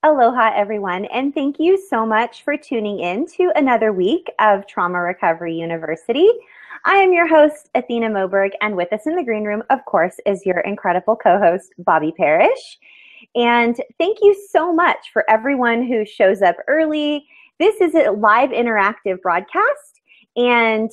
Aloha, everyone, and thank you so much for tuning in to another week of Trauma Recovery University. I am your host, Athena Moberg, and with us in the green room, of course, is your incredible co-host, Bobby Parrish. And thank you so much for everyone who shows up early. This is a live interactive broadcast, and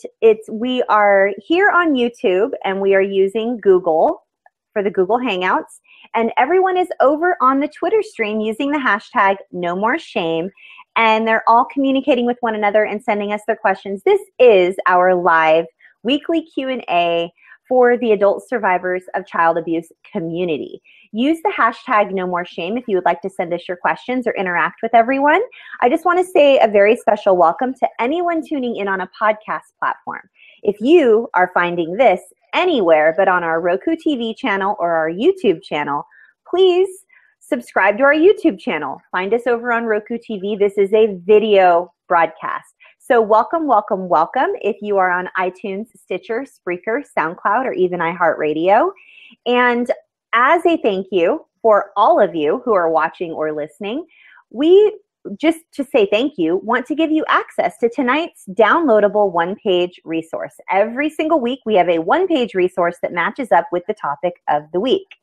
we are here on YouTube, and we are using Google for the Google Hangouts. And everyone is over on the Twitter stream using the hashtag #NoMoreShame, and they're all communicating with one another and sending us their questions. This is our live weekly Q&A for the adult survivors of child abuse community. Use the hashtag #NoMoreShame if you would like to send us your questions or interact with everyone. I just want to say a very special welcome to anyone tuning in on a podcast platform. If you are finding this anywhere but on our Roku TV channel or our YouTube channel, please subscribe to our YouTube channel. Find us over on Roku TV. This is a video broadcast. So welcome, welcome, welcome if you are on iTunes, Stitcher, Spreaker, SoundCloud, or even iHeartRadio. And as a thank you for all of you who are watching or listening, we just to say thank you, want to give you access to tonight's downloadable one-page resource. Every single week, we have a one-page resource that matches up with the topic of the week.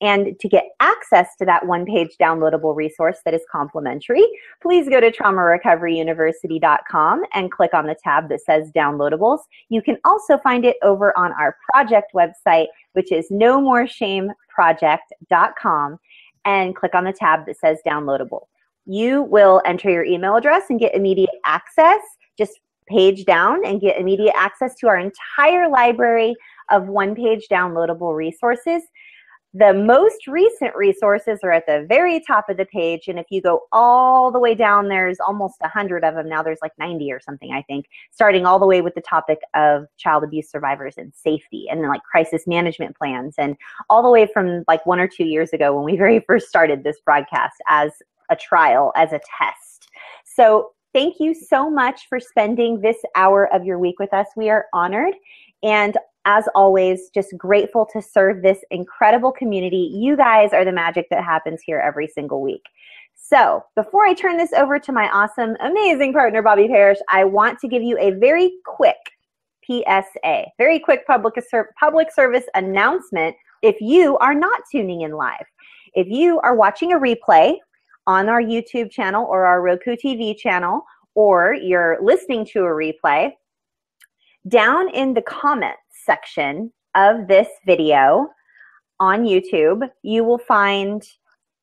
And to get access to that one-page downloadable resource that is complimentary, please go to traumarecoveryuniversity.com and click on the tab that says downloadables. You can also find it over on our project website, which is nomoreshameproject.com, and click on the tab that says downloadable. You will enter your email address and get immediate access. Just page down and get immediate access to our entire library of one-page downloadable resources. The most recent resources are at the very top of the page, and if you go all the way down, there's almost 100 of them. Now there's like 90 or something, I think, starting all the way with the topic of child abuse survivors and safety, and then like crisis management plans, and all the way from like 1 or 2 years ago when we very first started this broadcast as a trial, as a test. So thank you so much for spending this hour of your week with us. We are honored, and as always, just grateful to serve this incredible community. You guys are the magic that happens here every single week. So before I turn this over to my awesome, amazing partner, Bobby Parrish, I want to give you a very quick PSA, very quick public service announcement if you are not tuning in live. If you are watching a replay on our YouTube channel or our Roku TV channel, or you're listening to a replay, down in the comments section of this video on YouTube, you will find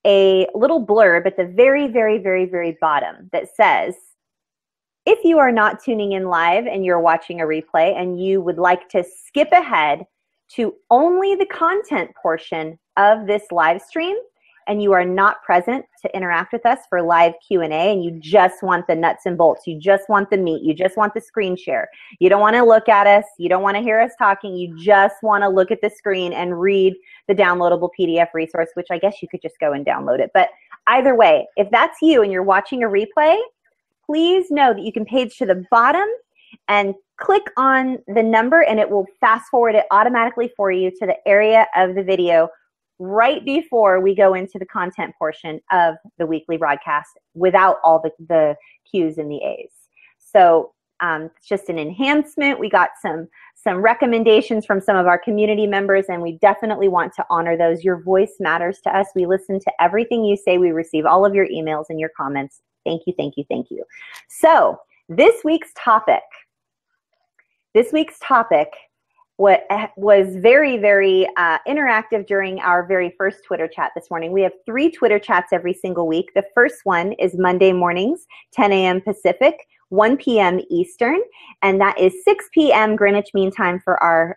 a little blurb at the very, very, very, very bottom that says, if you are not tuning in live and you're watching a replay and you would like to skip ahead to only the content portion of this live stream, and you are not present to interact with us for live Q&A, and you just want the nuts and bolts, you just want the meat, you just want the screen share, you don't want to look at us, you don't want to hear us talking, you just want to look at the screen and read the downloadable PDF resource, which I guess you could just go and download it. But either way, if that's you and you're watching a replay, please know that you can page to the bottom and click on the number, and it will fast forward it automatically for you to the area of the video right before we go into the content portion of the weekly broadcast without all the Q's and the A's. So it's just an enhancement. We got some recommendations from some of our community members, and we definitely want to honor those. Your voice matters to us. We listen to everything you say. We receive all of your emails and your comments. Thank you, thank you, thank you. So this week's topic what was very, very interactive during our very first Twitter chat this morning. We have 3 Twitter chats every single week. The first one is Monday mornings, 10 a.m. Pacific, 1 p.m. Eastern, and that is 6 p.m. Greenwich Mean Time for our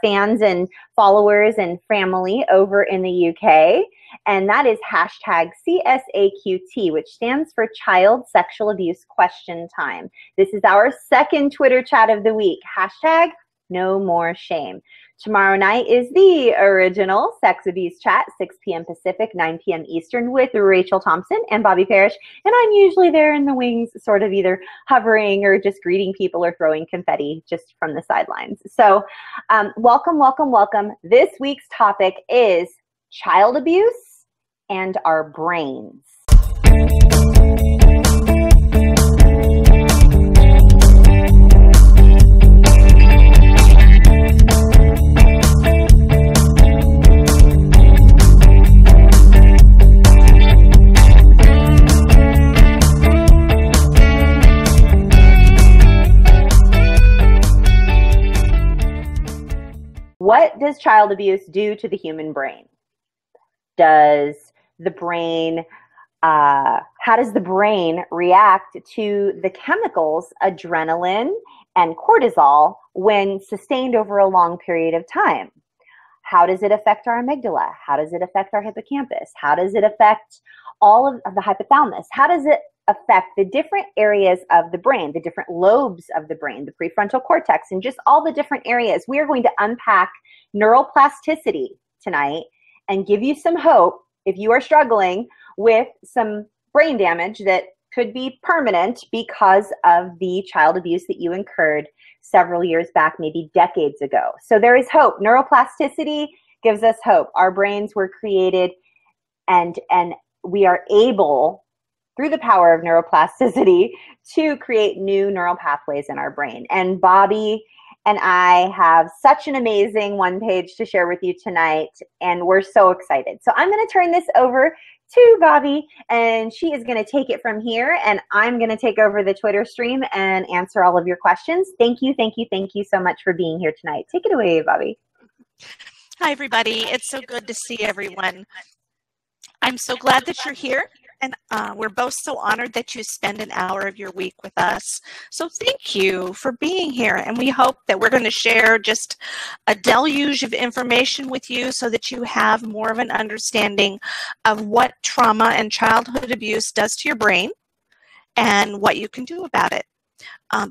fans and followers and family over in the UK. And that is hashtag CSAQT, which stands for Child Sexual Abuse Question Time. This is our second Twitter chat of the week. Hashtag No More Shame. Tomorrow night is the original Sex Abuse Chat, 6 p.m. Pacific, 9 p.m. Eastern, with Rachel Thompson and Bobby Parrish. And I'm usually there in the wings, sort of either hovering or just greeting people or throwing confetti just from the sidelines. So welcome, welcome, welcome. This week's topic is child abuse and our brains. What does child abuse do to the human brain? Does the brain, how does the brain react to the chemicals adrenaline and cortisol when sustained over a long period of time? How does it affect our amygdala? How does it affect our hippocampus? How does it affect all of the hypothalamus? How does it affect the different areas of the brain, the different lobes of the brain, the prefrontal cortex, and just all the different areas? We are going to unpack neuroplasticity tonight and give you some hope if you are struggling with some brain damage that could be permanent because of the child abuse that you incurred several years back, maybe decades ago. So there is hope. Neuroplasticity gives us hope. Our brains were created and we are able, through the power of neuroplasticity, to create new neural pathways in our brain. And Bobby and I have such an amazing one page to share with you tonight, and we're so excited. So I'm going to turn this over to Bobby, and she is going to take it from here, and I'm going to take over the Twitter stream and answer all of your questions. Thank you, thank you, thank you so much for being here tonight. Take it away, Bobby. Hi, everybody. It's so good to see everyone. I'm so glad that you're here, and we're both so honored that you spend an hour of your week with us. So thank you for being here, and we hope that we're going to share just a deluge of information with you so that you have more of an understanding of what trauma and childhood abuse does to your brain and what you can do about it.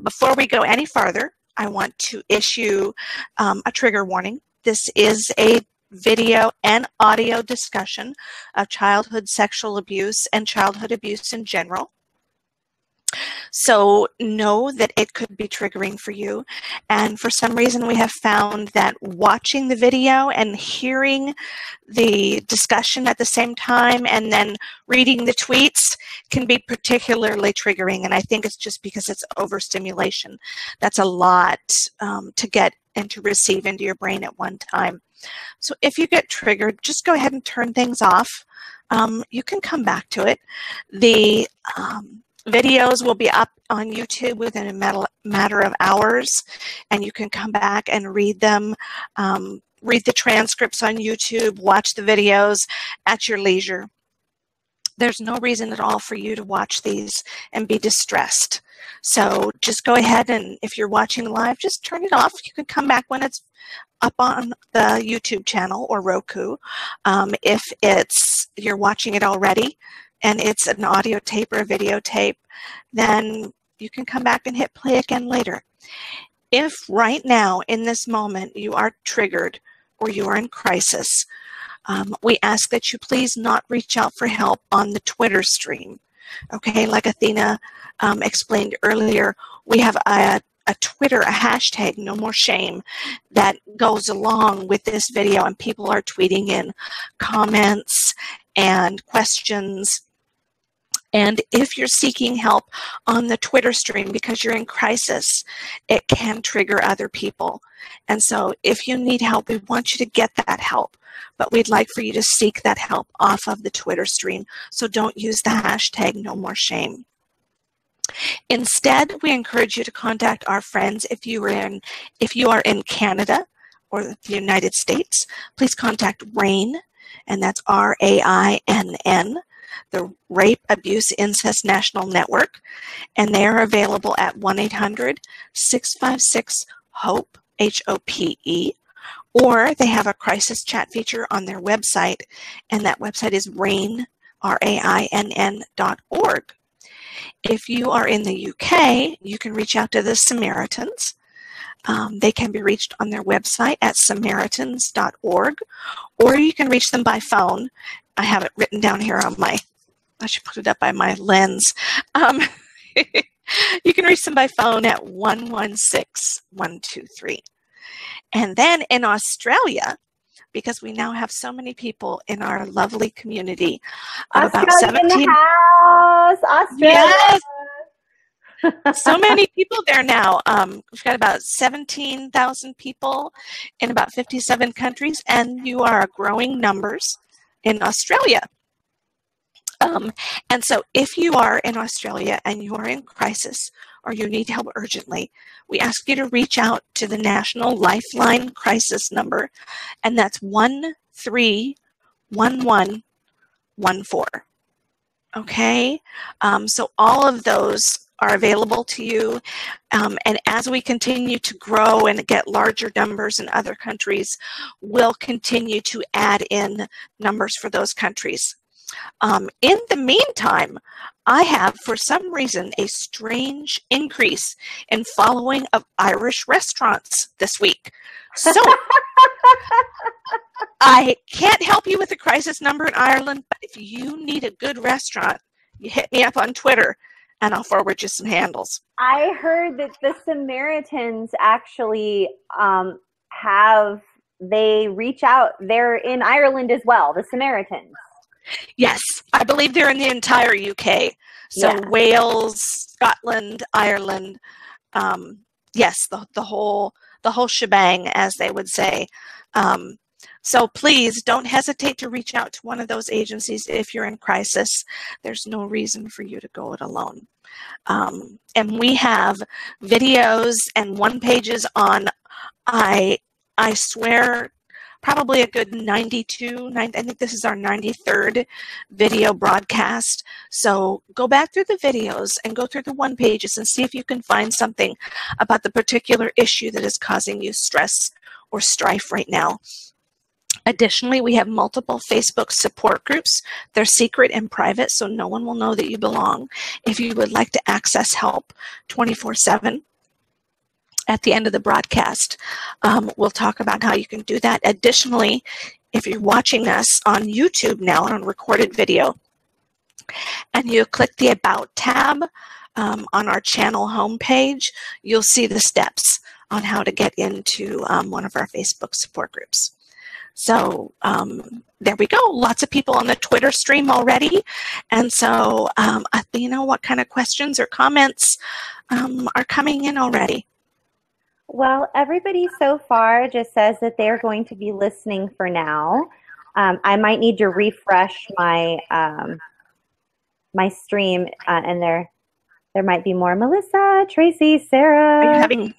Before we go any farther, I want to issue a trigger warning. This is a video and audio discussion of childhood sexual abuse and childhood abuse in general. So know that it could be triggering for you. And for some reason, we have found that watching the video and hearing the discussion at the same time and then reading the tweets can be particularly triggering. And I think it's just because it's overstimulation. That's a lot to get and to receive into your brain at one time. So if you get triggered, just go ahead and turn things off. You can come back to it. The videos will be up on YouTube within a matter of hours, and you can come back and read them, read the transcripts on YouTube, watch the videos at your leisure. There's no reason at all for you to watch these and be distressed. So just go ahead, and if you're watching live, just turn it off. You can come back when it's up on the YouTube channel or Roku. If you're watching it already and it's an audio tape or a videotape, then you can come back and hit play again later. If right now in this moment you are triggered or you are in crisis, we ask that you please not reach out for help on the Twitter stream. Okay, like Athena explained earlier, we have a Twitter, a hashtag, No More Shame, that goes along with this video, and people are tweeting in comments and questions. And if you're seeking help on the Twitter stream because you're in crisis, it can trigger other people. And so if you need help, we want you to get that help. But we'd like for you to seek that help off of the Twitter stream. So don't use the hashtag No More Shame. Instead, we encourage you to contact our friends. If you are in Canada or the United States, please contact RAINN, and that's RAINN, the Rape, Abuse, Incest National Network, and they are available at 1-800-656-HOPE, H-O-P-E, or they have a crisis chat feature on their website, and that website is RAINN, RAINN.org. If you are in the UK, you can reach out to the Samaritans. They can be reached on their website at samaritans.org, or you can reach them by phone. I have it written down here on I should put it up by my lens. You can reach them by phone at 116-123. And then in Australia, because we now have so many people in our lovely community of Australia about 17. in the house. Australia. Yes. So many people there now. We've got about 17,000 people in about 57 countries, and you are growing numbers in Australia. And so if you are in Australia and you are in crisis or you need help urgently, we ask you to reach out to the National Lifeline Crisis number, and that's 131114. Okay? So all of those are available to you. And as we continue to grow and get larger numbers in other countries, we'll continue to add in numbers for those countries. In the meantime, I have, for some reason, a strange increase in following of Irish restaurants this week. So I can't help you with the crisis number in Ireland, but if you need a good restaurant, you hit me up on Twitter and I'll forward you some handles. I heard that the Samaritans actually they reach out. They're in Ireland as well, the Samaritans. Yes, I believe they're in the entire UK. So yeah. Wales, Scotland, Ireland, yes, the whole shebang, as they would say. So please don't hesitate to reach out to one of those agencies if you're in crisis. There's no reason for you to go it alone. And we have videos and one-pages on, I swear, probably a good 92, I think this is our 93rd video broadcast. So go back through the videos and go through the one-pages and see if you can find something about the particular issue that is causing you stress or strife right now. Additionally, we have multiple Facebook support groups. They're secret and private, so no one will know that you belong. If you would like to access help 24/7, at the end of the broadcast, we'll talk about how you can do that. Additionally, if you're watching us on YouTube now on recorded video, and you click the About tab on our channel homepage, you'll see the steps on how to get into one of our Facebook support groups. So there we go. Lots of people on the Twitter stream already. And so, you know, what kind of questions or comments are coming in already? Well, everybody so far just says that they're going to be listening for now. I might need to refresh my my stream, and there might be more. Melissa, Tracy, Sarah. Are you having?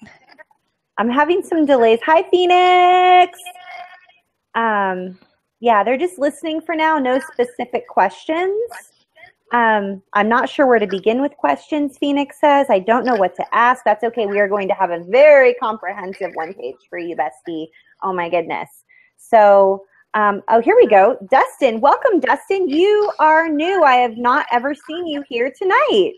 I'm having some delays. Hi, Phoenix. Yeah, they're just listening for now. No specific questions. I'm not sure where to begin with questions, Phoenix says. I don't know what to ask. That's okay. We are going to have a very comprehensive one page for you, bestie. Oh, my goodness. So, oh, here we go. Dustin. Welcome, Dustin. You are new. I have not ever seen you here tonight.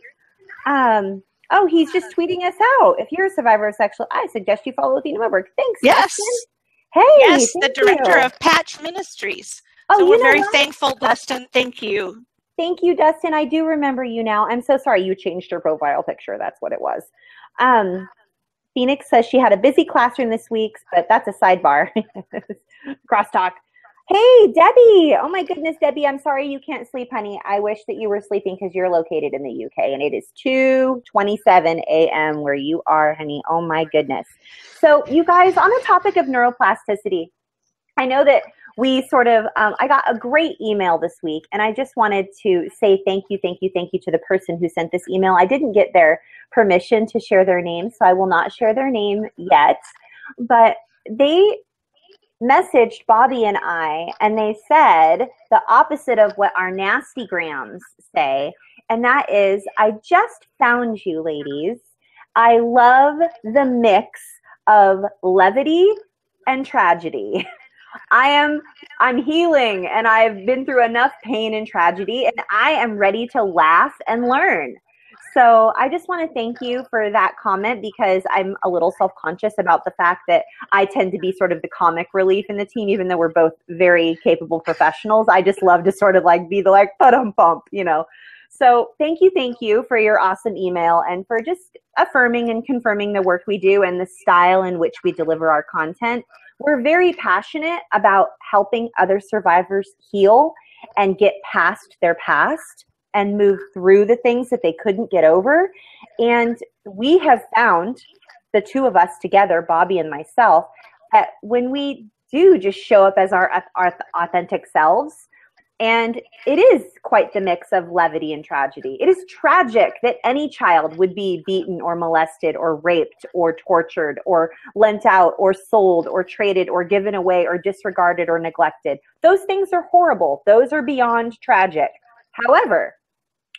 Oh, he's just tweeting us out. If you're a survivor of sexual, I suggest you follow Athena Moberg. Thanks, yes. Dustin. Hey, yes, the director of Patch Ministries. Oh, so we're very thankful, Dustin. Thank you. Thank you, Dustin. I do remember you now. I'm so sorry you changed your profile picture. That's what it was. Phoenix says she had a busy classroom this week, but that's a sidebar. Crosstalk. Hey, Debbie. Oh, my goodness, Debbie. I'm sorry you can't sleep, honey. I wish that you were sleeping because you're located in the UK, and it is 2:27 a.m. where you are, honey. Oh, my goodness. So, you guys, on the topic of neuroplasticity, I know that we sort of, I got a great email this week, and I just wanted to say thank you to the person who sent this email. I didn't get their permission to share their name, so I will not share their name yet, but they messaged Bobby and I, and they said the opposite of what our nasty grams say, and that is, I just found you, ladies. I love the mix of levity and tragedy. I'm healing, and I've been through enough pain and tragedy, and I am ready to laugh and learn. So I just want to thank you for that comment, because I'm a little self-conscious about the fact that I tend to be sort of the comic relief in the team, even though we're both very capable professionals. I just love to sort of like be the like pump, you know. So thank you for your awesome email and for just affirming and confirming the work we do and the style in which we deliver our content. we're very passionate about helping other survivors heal and get past their past and move through the things that they couldn't get over. And we have found, the two of us together, Bobby and myself, that when we do just show up as our authentic selves, and it is quite the mix of levity and tragedy. It is tragic that any child would be beaten or molested or raped or tortured or lent out or sold or traded or given away or disregarded or neglected. Those things are horrible. Those are beyond tragic. However,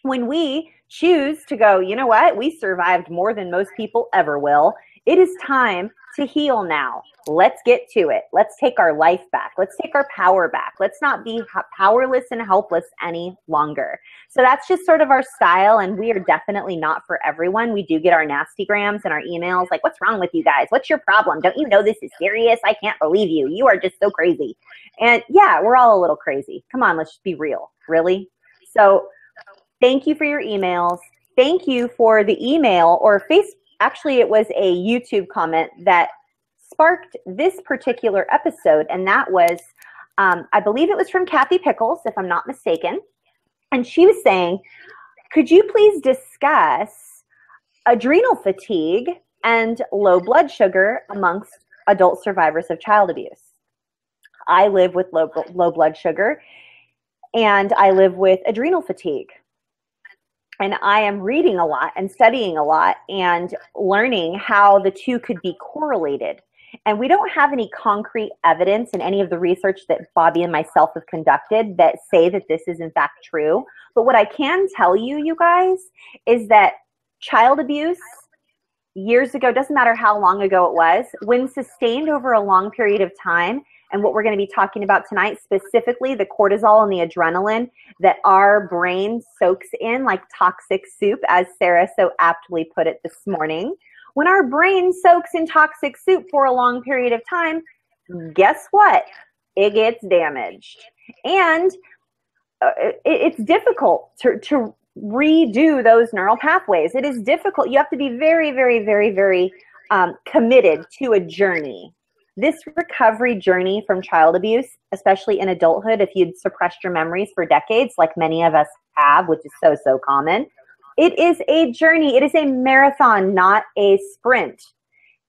when we choose to go, you know what, we survived more than most people ever will. It is time to heal now. Let's get to it. Let's take our life back. Let's take our power back. Let's not be powerless and helpless any longer. So that's just sort of our style, and we are definitely not for everyone. We do get our nasty grams and our emails like, what's wrong with you guys? What's your problem? Don't you know this is serious? I can't believe you. You are just so crazy. And yeah, we're all a little crazy. Come on, let's just be real. Really? So thank you for your emails. Thank you for the email or actually, it was a YouTube comment that sparked this particular episode, and that was, I believe it was from Kathy Pickles, if I'm not mistaken. And she was saying, could you please discuss adrenal fatigue and low blood sugar amongst adult survivors of child abuse? I live with low blood sugar, and I live with adrenal fatigue. And I am reading a lot and studying a lot and learning how the two could be correlated. And we don't have any concrete evidence in any of the research that Bobby and myself have conducted that say that this is in fact true. But what I can tell you, you guys, is that child abuse years ago, doesn't matter how long ago it was, when sustained over a long period of time, and what we're going to be talking about tonight, specifically the cortisol and the adrenaline that our brain soaks in like toxic soup, as Sarah so aptly put it this morning. When our brain soaks in toxic soup for a long period of time, guess what? It gets damaged. And it's difficult to redo those neural pathways. It is difficult. You have to be very, very, very, very committed to a journey. This recovery journey from child abuse, especially in adulthood, if you'd suppressed your memories for decades, like many of us have, which is so, so common, it is a journey. It is a marathon, not a sprint.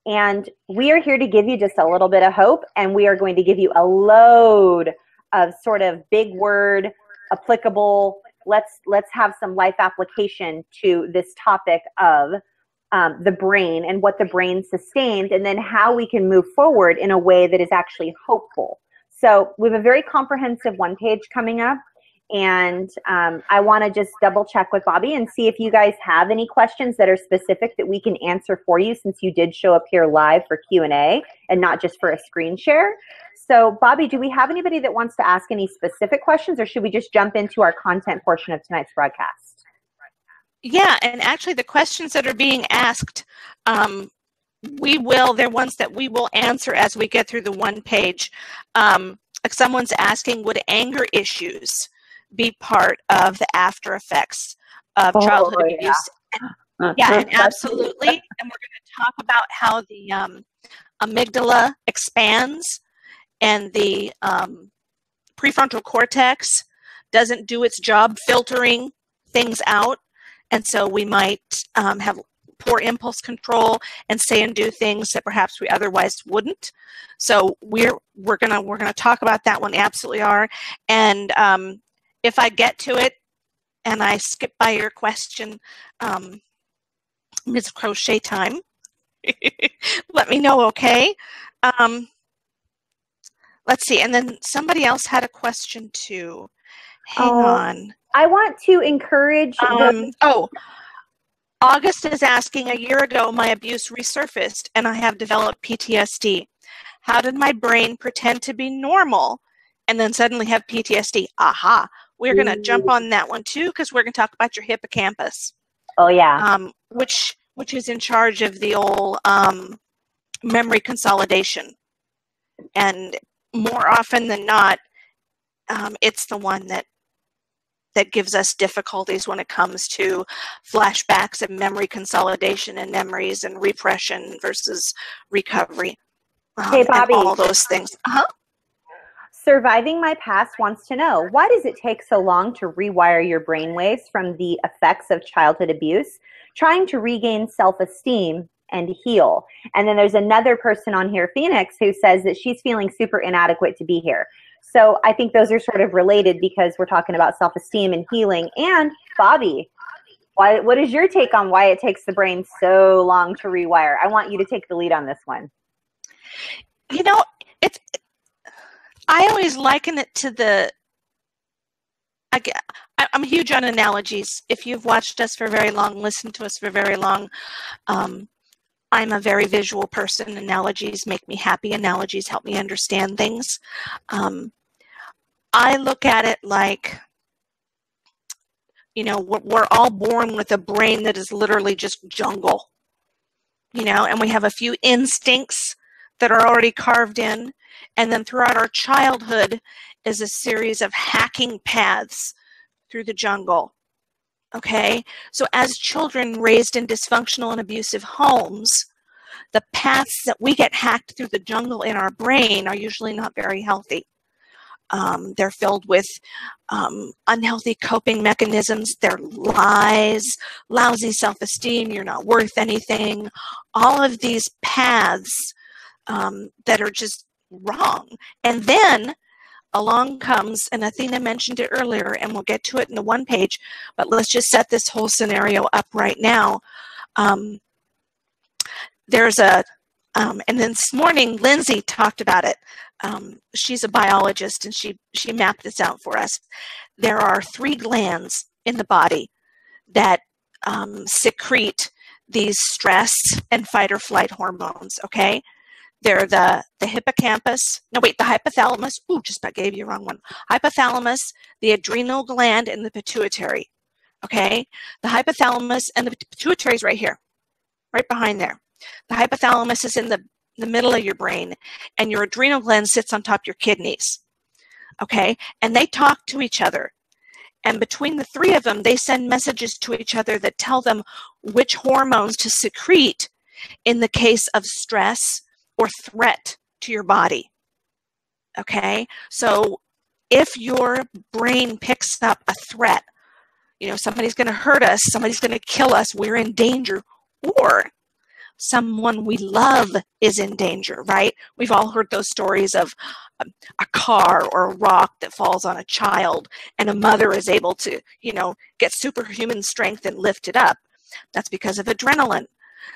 And we are here to give you just a little bit of hope, and we are going to give you a load of sort of big word, applicable, let's have some life application to this topic of the brain and what the brain sustained, and then how we can move forward in a way that is actually hopeful. So we have a very comprehensive one page coming up, and I want to just double check with Bobby and see if you guys have any questions that are specific that we can answer for you, since you did show up here live for Q&A and not just for a screen share. So Bobby, do we have anybody that wants to ask any specific questions, or should we just jump into our content portion of tonight's broadcast? Yeah, and actually the questions that are being asked, they're ones that we will answer as we get through the one page. Like someone's asking, would anger issues be part of the after effects of childhood abuse? And absolutely. And we're going to talk about how the amygdala expands and the prefrontal cortex doesn't do its job filtering things out. And so we might have poor impulse control and say and do things that perhaps we otherwise wouldn't. So we're gonna talk about that one. Absolutely are. And if I get to it and I skip by your question, Ms. Crochet time, let me know. Okay. Let's see. And then somebody else had a question too. Hang on. I want to encourage. August is asking, a year ago, my abuse resurfaced and I have developed PTSD. How did my brain pretend to be normal and then suddenly have PTSD? Aha. We're going to jump on that one too, because we're going to talk about your hippocampus. Oh, yeah. Which is in charge of the old memory consolidation. And more often than not, it's the one that gives us difficulties when it comes to flashbacks and memory consolidation and memories and repression versus recovery. Hey, and Bobby. all those things. Surviving My Past wants to know, why does it take so long to rewire your brainwaves from the effects of childhood abuse, trying to regain self-esteem and heal? And then there's another person on here, Phoenix, who says that she's feeling super inadequate to be here. So I think those are sort of related because we're talking about self-esteem and healing. And Bobby, what is your take on why it takes the brain so long to rewire? I want you to take the lead on this one. You know, I always liken it to I'm huge on analogies. If you've watched us for very long, listened to us for very long, I'm a very visual person. Analogies make me happy. Analogies help me understand things. I look at it like, we're all born with a brain that is literally just jungle, and we have a few instincts that are already carved in. And then throughout our childhood is a series of hacking paths through the jungle. Okay? So as children raised in dysfunctional and abusive homes, the paths that we get hacked through the jungle in our brain are usually not very healthy. They're filled with unhealthy coping mechanisms. They're lies, lousy self-esteem, you're not worth anything. All of these paths that are just wrong. And then along comes, and Athena mentioned it earlier, and we'll get to it in the one page, but let's just set this whole scenario up right now. There's and then this morning, Lindsay talked about it. She's a biologist, and she mapped this out for us. There are 3 glands in the body that secrete these stress and fight or flight hormones, okay? They're the hippocampus. No, wait, the hypothalamus. Ooh, just about gave you the wrong one. Hypothalamus, the adrenal gland, and the pituitary. Okay? The hypothalamus and the pituitary is right here, right behind there. The hypothalamus is in the middle of your brain, and your adrenal gland sits on top of your kidneys. Okay? And they talk to each other. And between the 3 of them, they send messages to each other that tell them which hormones to secrete in the case of stress or threat to your body. Okay? So if your brain picks up a threat, somebody's going to hurt us, somebody's going to kill us, we're in danger, or someone we love is in danger, right? We've all heard those stories of a car or a rock that falls on a child, and a mother is able to, get superhuman strength and lift it up. That's because of adrenaline.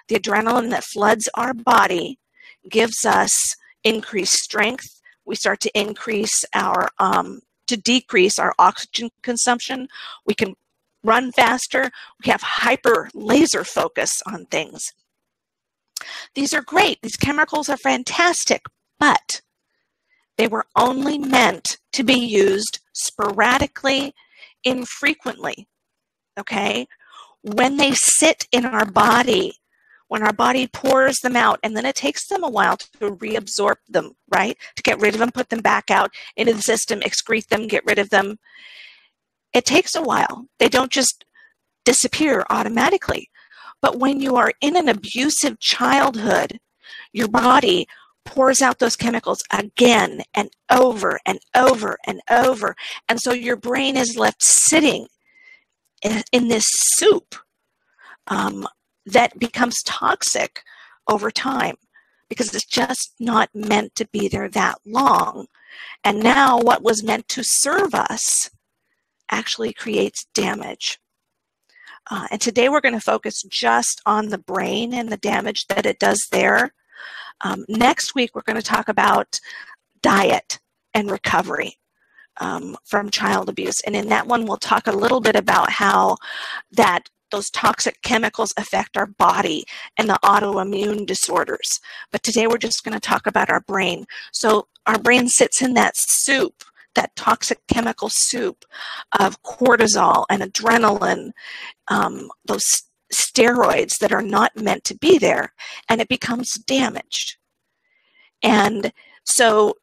The adrenaline that floods our body gives us increased strength. We start to increase to decrease our oxygen consumption. We can run faster. We have hyper laser focus on things. These are great. These chemicals are fantastic, but they were only meant to be used sporadically, infrequently, okay? When they sit in our body, when our body pours them out, and then it takes them a while to reabsorb them, right? To get rid of them, put them back out into the system, excrete them, get rid of them. It takes a while. They don't just disappear automatically. But when you are in an abusive childhood, your body pours out those chemicals again and over and over and over. And so your brain is left sitting in this soup that becomes toxic over time because it's just not meant to be there that long. And now what was meant to serve us actually creates damage. And today we're going to focus just on the brain and the damage that it does there. Next week, we're going to talk about diet and recovery from child abuse. And in that one, we'll talk a little bit about how those toxic chemicals affect our body and the autoimmune disorders. But today we're just going to talk about our brain. So our brain sits in that soup, that toxic chemical soup of cortisol and adrenaline, those steroids that are not meant to be there, and it becomes damaged. And so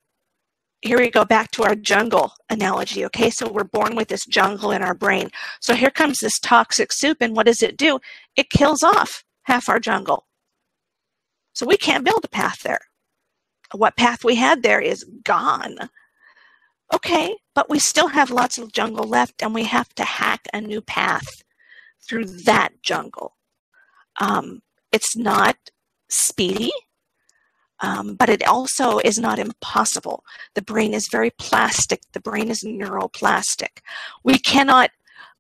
here we go back to our jungle analogy, okay? So we're born with this jungle in our brain. So here comes this toxic soup, and what does it do? It kills off half our jungle. So we can't build a path there. what path we had there is gone. Okay, but we still have lots of jungle left, and we have to hack a new path through that jungle. It's not speedy, but it also is not impossible. The brain is very plastic. The brain is neuroplastic. We cannot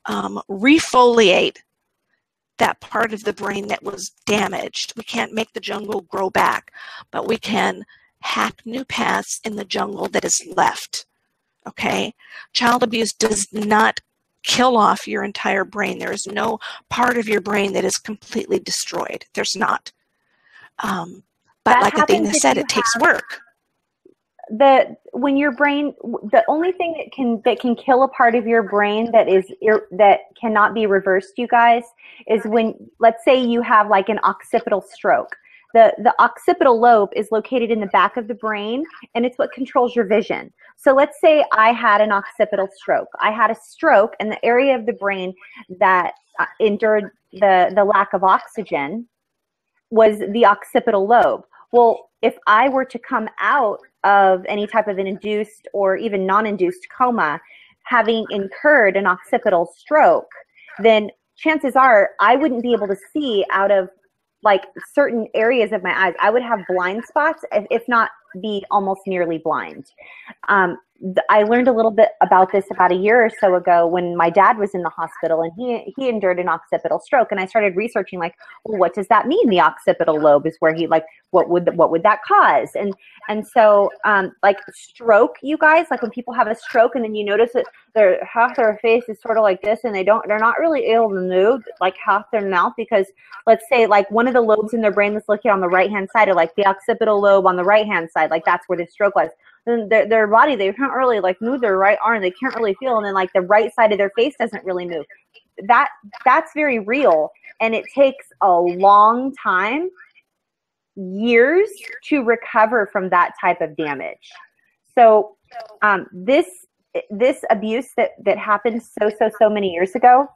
refoliate that part of the brain that was damaged. We can't make the jungle grow back, but we can hack new paths in the jungle that is left. Okay? Child abuse does not kill off your entire brain. There is no part of your brain that is completely destroyed. There's not. But like Athena said, it takes work. When your brain, the only thing that can kill a part of your brain that cannot be reversed, you guys, is when, let's say you have like an occipital stroke. The occipital lobe is located in the back of the brain, and it's what controls your vision. So let's say I had an occipital stroke. I had a stroke, and the area of the brain that endured the lack of oxygen was the occipital lobe. Well, if I were to come out of any type of an induced or even non-induced coma, having incurred an occipital stroke, then chances are I wouldn't be able to see out of like certain areas of my eyes. I would have blind spots, if not be almost nearly blind. I learned a little bit about this about a year or so ago when my dad was in the hospital, and he endured an occipital stroke. And I started researching, like, well, what does that mean? The occipital lobe is where he, like, what would that cause? And so like stroke, you guys, like when people have a stroke and then you notice that half their face is sort of like this, and they're not really able to move like half their mouth, because let's say like one of the lobes in their brain that's located on the right hand side, or like the occipital lobe on the right hand side, like that's where the stroke was. Then their body, they can't really like move their right arm, they can't really feel, and then like the right side of their face doesn't really move. That's very real, and it takes a long time, years, to recover from that type of damage. So this abuse that happened so many years ago,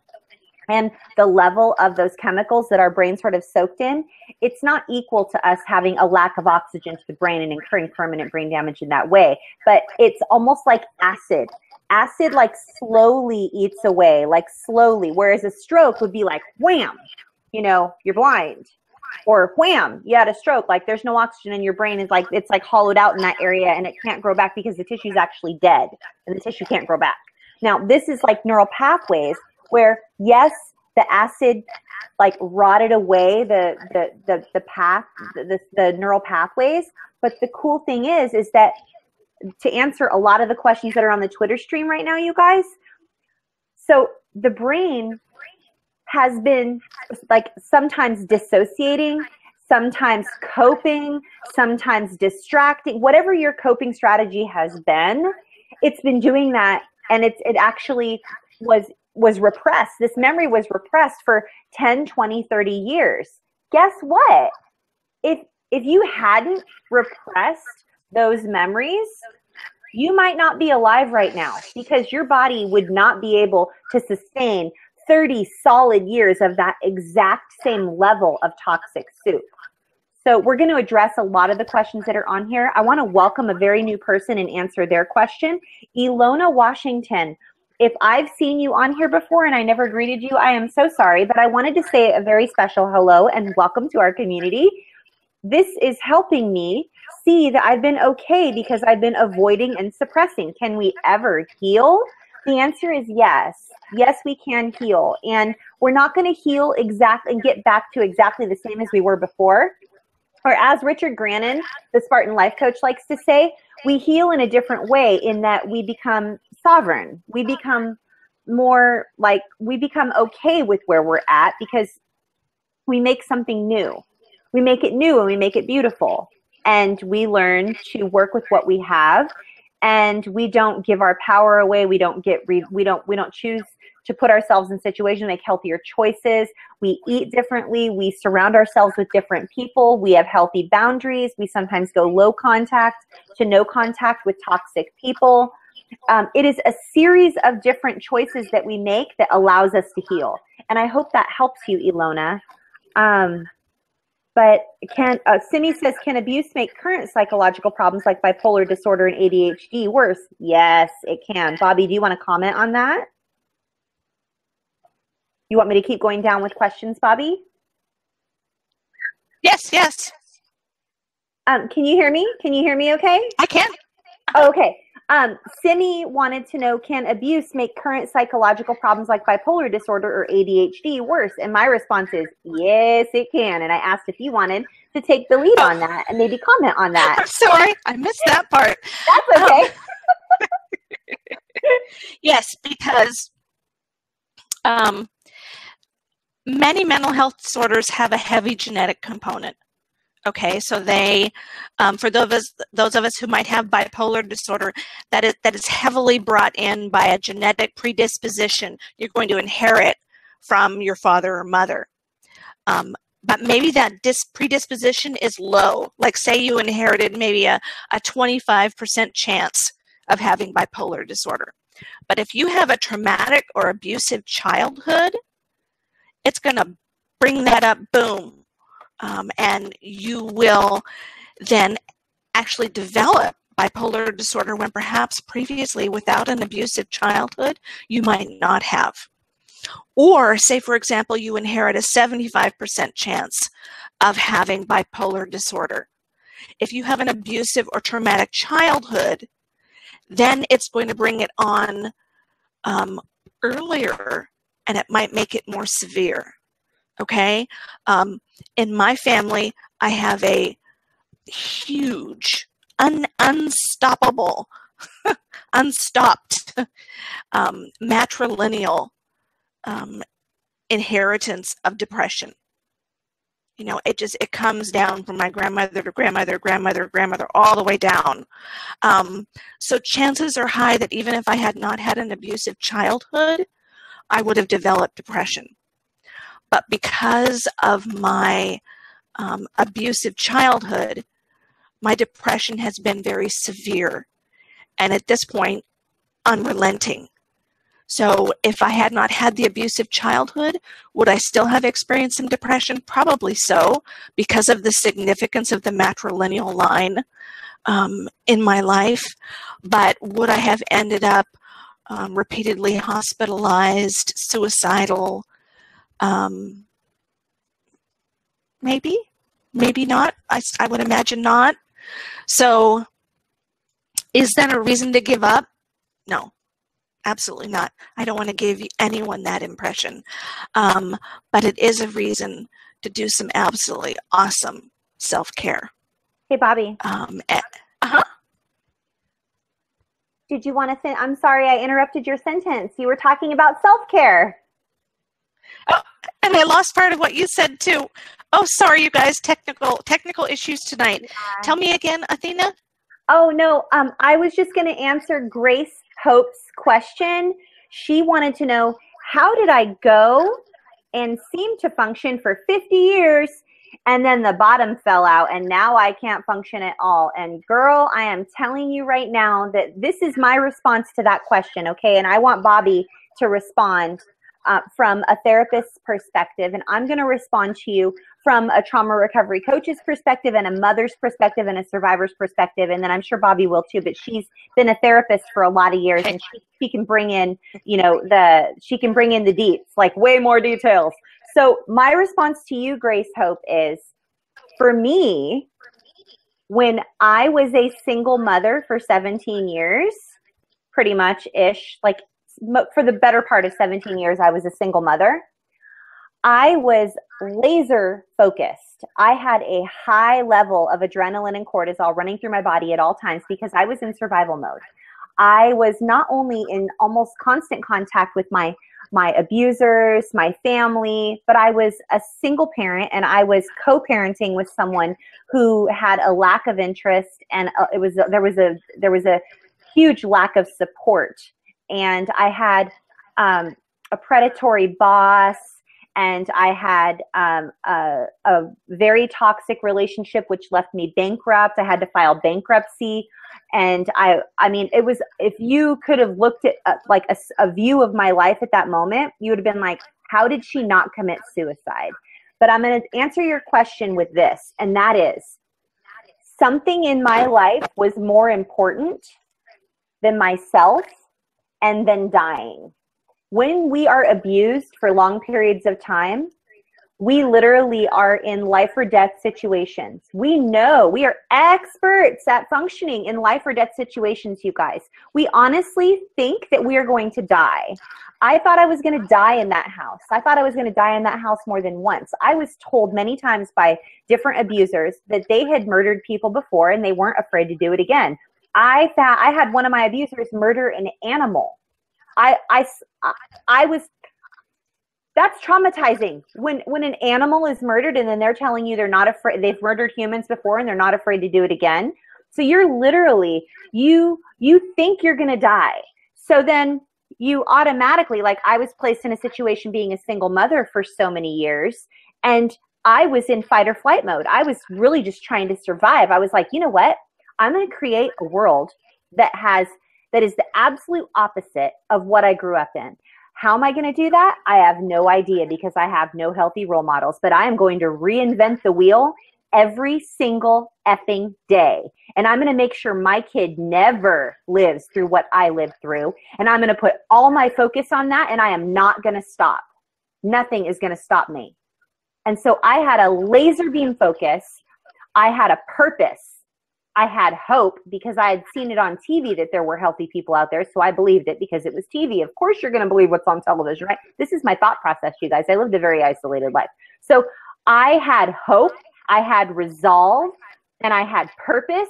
and the level of those chemicals that our brain sort of soaked in, it's not equal to us having a lack of oxygen to the brain and incurring permanent brain damage in that way. But it's almost like acid. Acid like slowly eats away, like slowly, whereas a stroke would be like wham, you're blind. Or wham, you had a stroke, like there's no oxygen in your brain, it's like hollowed out in that area, and it can't grow back because the tissue is actually dead and the tissue can't grow back. Now this is like neural pathways where, yes, the acid like rotted away the path, the neural pathways, but the cool thing is that to answer a lot of the questions that are on the Twitter stream right now, you guys, so the brain has been like sometimes dissociating, sometimes coping, sometimes distracting. Whatever your coping strategy has been, it's been doing that, and it actually was repressed. This memory was repressed for 10, 20, 30 years. Guess what? If you hadn't repressed those memories, you might not be alive right now, because your body would not be able to sustain 30 solid years of that exact same level of toxic soup. So we're going to address a lot of the questions that are on here. I want to welcome a very new person and answer their question. Ilona Washington, if I've seen you on here before and I never greeted you, I am so sorry, but I wanted to say a very special hello and welcome to our community. This is helping me see that I've been okay because I've been avoiding and suppressing. Can we ever heal? The answer is yes. Yes, we can heal. And we're not going to heal exactly and get back to exactly the same as we were before. Or as Richard Grannon, the Spartan Life Coach, likes to say, we heal in a different way, in that we become sovereign. We become more like, we become okay with where we're at because we make something new. We make it new and we make it beautiful. And we learn to work with what we have, and we don't give our power away. We don't choose to put ourselves in situations, make healthier choices. We eat differently. We surround ourselves with different people. We have healthy boundaries. We sometimes go low contact to no contact with toxic people. It is a series of different choices that we make that allows us to heal. And I hope that helps you, Ilona. But But Simi says, can abuse make current psychological problems like bipolar disorder and ADHD worse? Yes, it can. Bobby, do you want to comment on that? You want me to keep going down with questions, Bobby? Yes, yes. Can you hear me? Can you hear me okay? I can. Oh, okay. Simi wanted to know, can abuse make current psychological problems like bipolar disorder or ADHD worse? And my response is, yes, it can. And I asked if you wanted to take the lead on that and maybe comment on that. I'm sorry, I missed that part. That's okay. Yes, because many mental health disorders have a heavy genetic component. Okay, so they, for those of us who might have bipolar disorder, that is heavily brought in by a genetic predisposition you're going to inherit from your father or mother. But maybe that predisposition is low. Like say you inherited maybe a 25% chance of having bipolar disorder. But if you have a traumatic or abusive childhood, it's going to bring that up, boom. And you will then actually develop bipolar disorder when perhaps previously without an abusive childhood, you might not have. Or say, for example, you inherit a 75% chance of having bipolar disorder. If you have an abusive or traumatic childhood, then it's going to bring it on earlier, and it might make it more severe. Okay? In my family, I have a huge, unstoppable, unstopped matrilineal inheritance of depression. You know, it comes down from my grandmother to grandmother, grandmother, all the way down. So chances are high that even if I had not had an abusive childhood, I would have developed depression. But because of my abusive childhood, my depression has been very severe, and at this point, unrelenting. So if I had not had the abusive childhood, would I still have experienced some depression? Probably so, because of the significance of the matrilineal line in my life. But would I have ended up repeatedly hospitalized, suicidal? Maybe not. I would imagine not. So is that a reason to give up? No, absolutely not. I don't want to give anyone that impression. But it is a reason to do some absolutely awesome self-care. Hey, Bobby. Did you want to say, I'm sorry, I interrupted your sentence. You were talking about self-care. Oh, and I lost part of what you said too. Oh, sorry, you guys, technical issues tonight. Yeah. Tell me again, Athena. Oh, no, I was just going to answer Grace Hope's question. She wanted to know, how did I go and seem to function for 50 years, and then the bottom fell out, and now I can't function at all? And girl, I am telling you right now that this is my response to that question, okay? And I want Bobby to respond from a therapist's perspective, and I'm going to respond to you from a trauma recovery coach's perspective and a mother's perspective and a survivor's perspective, and then I'm sure Bobby will too, but she's been a therapist for a lot of years, and she can bring in, you know, she can bring in the deets, like way more details. So my response to you, Grace Hope, is, for me, when I was a single mother for 17 years, pretty much-ish, like for the better part of 17 years, I was a single mother. I was laser focused. I had a high level of adrenaline and cortisol running through my body at all times because I was in survival mode. I was not only in almost constant contact with my abusers, my family, but I was a single parent, and I was co-parenting with someone who had a lack of interest, and there was a huge lack of support. And I had a predatory boss, and I had a very toxic relationship, which left me bankrupt. I had to file bankruptcy. And I mean, it was, if you could have looked at like a view of my life at that moment, you would have been like, how did she not commit suicide? But I'm going to answer your question with this, and that is, something in my life was more important than myself and than dying. When we are abused for long periods of time, we literally are in life or death situations. We know, we are experts at functioning in life or death situations, you guys. We honestly think that we are going to die. I thought I was going to die in that house. I thought I was going to die in that house more than once. I was told many times by different abusers that they had murdered people before and they weren't afraid to do it again. I had one of my abusers murder an animal. That's traumatizing. When an animal is murdered and then they're telling you they're not afraid, they've murdered humans before and they're not afraid to do it again. So you're literally, you think you're going to die. So then you automatically, like I was placed in a situation being a single mother for so many years, and I was in fight or flight mode. I was really just trying to survive. I was like, you know what? I'm going to create a world that is the absolute opposite of what I grew up in. How am I going to do that? I have no idea because I have no healthy role models, but I am going to reinvent the wheel every single effing day. And I'm going to make sure my kid never lives through what I lived through. And I'm going to put all my focus on that, and I am not going to stop. Nothing is going to stop me. And so I had a laser beam focus. I had a purpose. I had hope because I had seen it on TV that there were healthy people out there. So I believed it because it was TV. Of course, you're going to believe what's on television, right? This is my thought process, you guys. I lived a very isolated life. So I had hope, I had resolve, and I had purpose,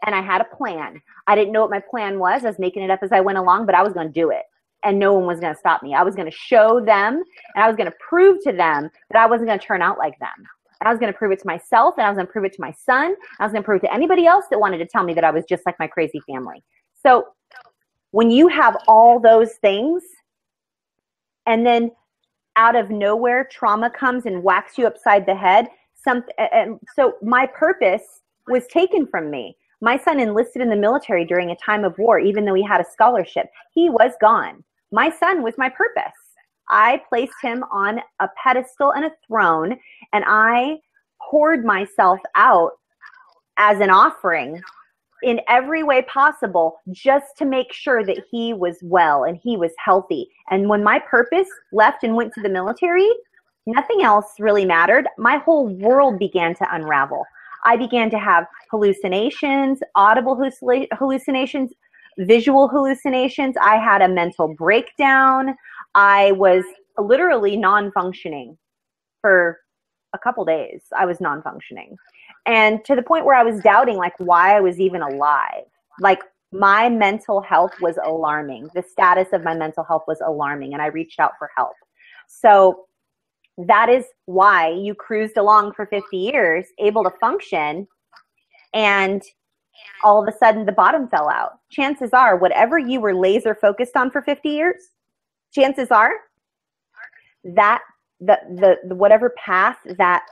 and I had a plan. I didn't know what my plan was. I was making it up as I went along, but I was going to do it. And no one was going to stop me. I was going to show them, and I was going to prove to them that I wasn't going to turn out like them. I was going to prove it to myself, and I was going to prove it to my son. I was going to prove it to anybody else that wanted to tell me that I was just like my crazy family. So when you have all those things, and then out of nowhere, trauma comes and whacks you upside the head, and so my purpose was taken from me. My son enlisted in the military during a time of war, even though he had a scholarship. He was gone. My son was my purpose. I placed him on a pedestal and a throne, and I poured myself out as an offering in every way possible just to make sure that he was well and he was healthy. And when my purpose left and went to the military, nothing else really mattered. My whole world began to unravel. I began to have hallucinations, audible hallucinations, visual hallucinations. I had a mental breakdown. I was literally non-functioning for a couple days. I was non-functioning. And to the point where I was doubting like why I was even alive. Like my mental health was alarming. The status of my mental health was alarming, and I reached out for help. So that is why you cruised along for 50 years, able to function, and all of a sudden the bottom fell out. Chances are whatever you were laser focused on for 50 years, chances are that the whatever path that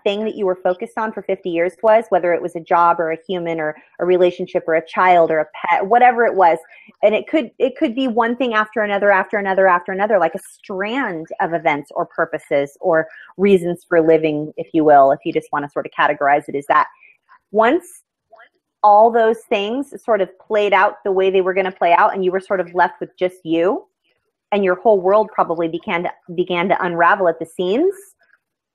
thing that you were focused on for 50 years was, whether it was a job or a human or a relationship or a child or a pet, whatever it was, and it could be one thing after another, like a strand of events or purposes or reasons for living, if you will, if you just want to sort of categorize it as that. Once all those things sort of played out the way they were going to play out and you were sort of left with just you, and your whole world probably began to unravel at the seams,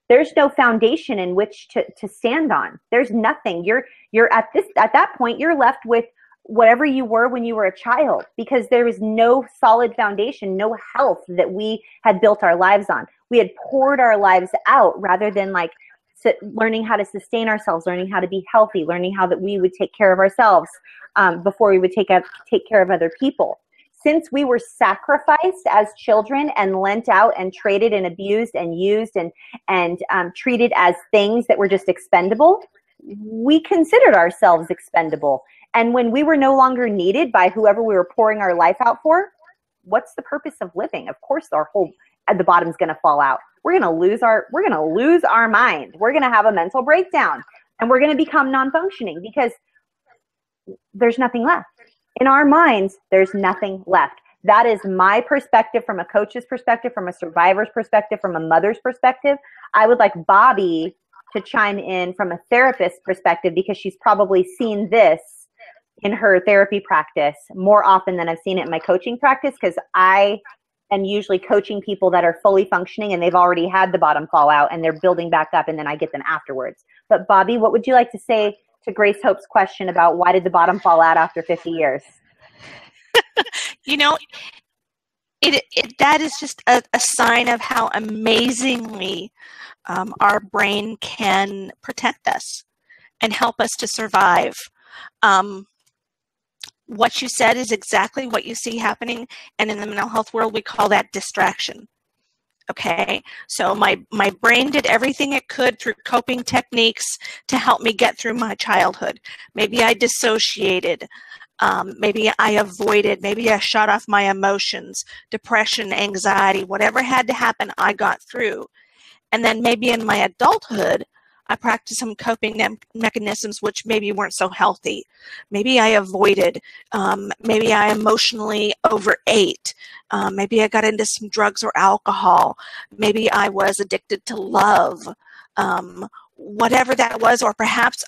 there's no foundation in which to stand on. There's nothing. You're at that point, you're left with whatever you were when you were a child, because there was no solid foundation, no health that we had built our lives on. We had poured our lives out rather than like learning how to sustain ourselves, learning how to be healthy, learning how that we would take care of ourselves before we would take care of other people. Since we were sacrificed as children and lent out and traded and abused and used and treated as things that were just expendable, we considered ourselves expendable. And when we were no longer needed by whoever we were pouring our life out for, what's the purpose of living? Of course, the bottom's going to fall out. We're going to lose our mind. We're going to have a mental breakdown, and we're going to become non-functioning because there's nothing left. In our minds, there's nothing left. That is my perspective, from a coach's perspective, from a survivor's perspective, from a mother's perspective. I would like Bobbi to chime in from a therapist's perspective, because she's probably seen this in her therapy practice more often than I've seen it in my coaching practice, because I am usually coaching people that are fully functioning and they've already had the bottom fall out and they're building back up, and then I get them afterwards. But Bobbi, what would you like to say to Grace Hope's question about why did the bottom fall out after 50 years? You know, that is just a sign of how amazingly our brain can protect us and help us to survive. What you said is exactly what you see happening, and in the mental health world, we call that distraction. Okay, so my brain did everything it could through coping techniques to help me get through my childhood. Maybe I dissociated. Maybe I avoided, maybe I shut off my emotions, depression, anxiety, whatever had to happen, I got through. And then maybe in my adulthood, I practiced some coping mechanisms which maybe weren't so healthy. Maybe I avoided, maybe I emotionally overate, maybe I got into some drugs or alcohol, maybe I was addicted to love, whatever that was, or perhaps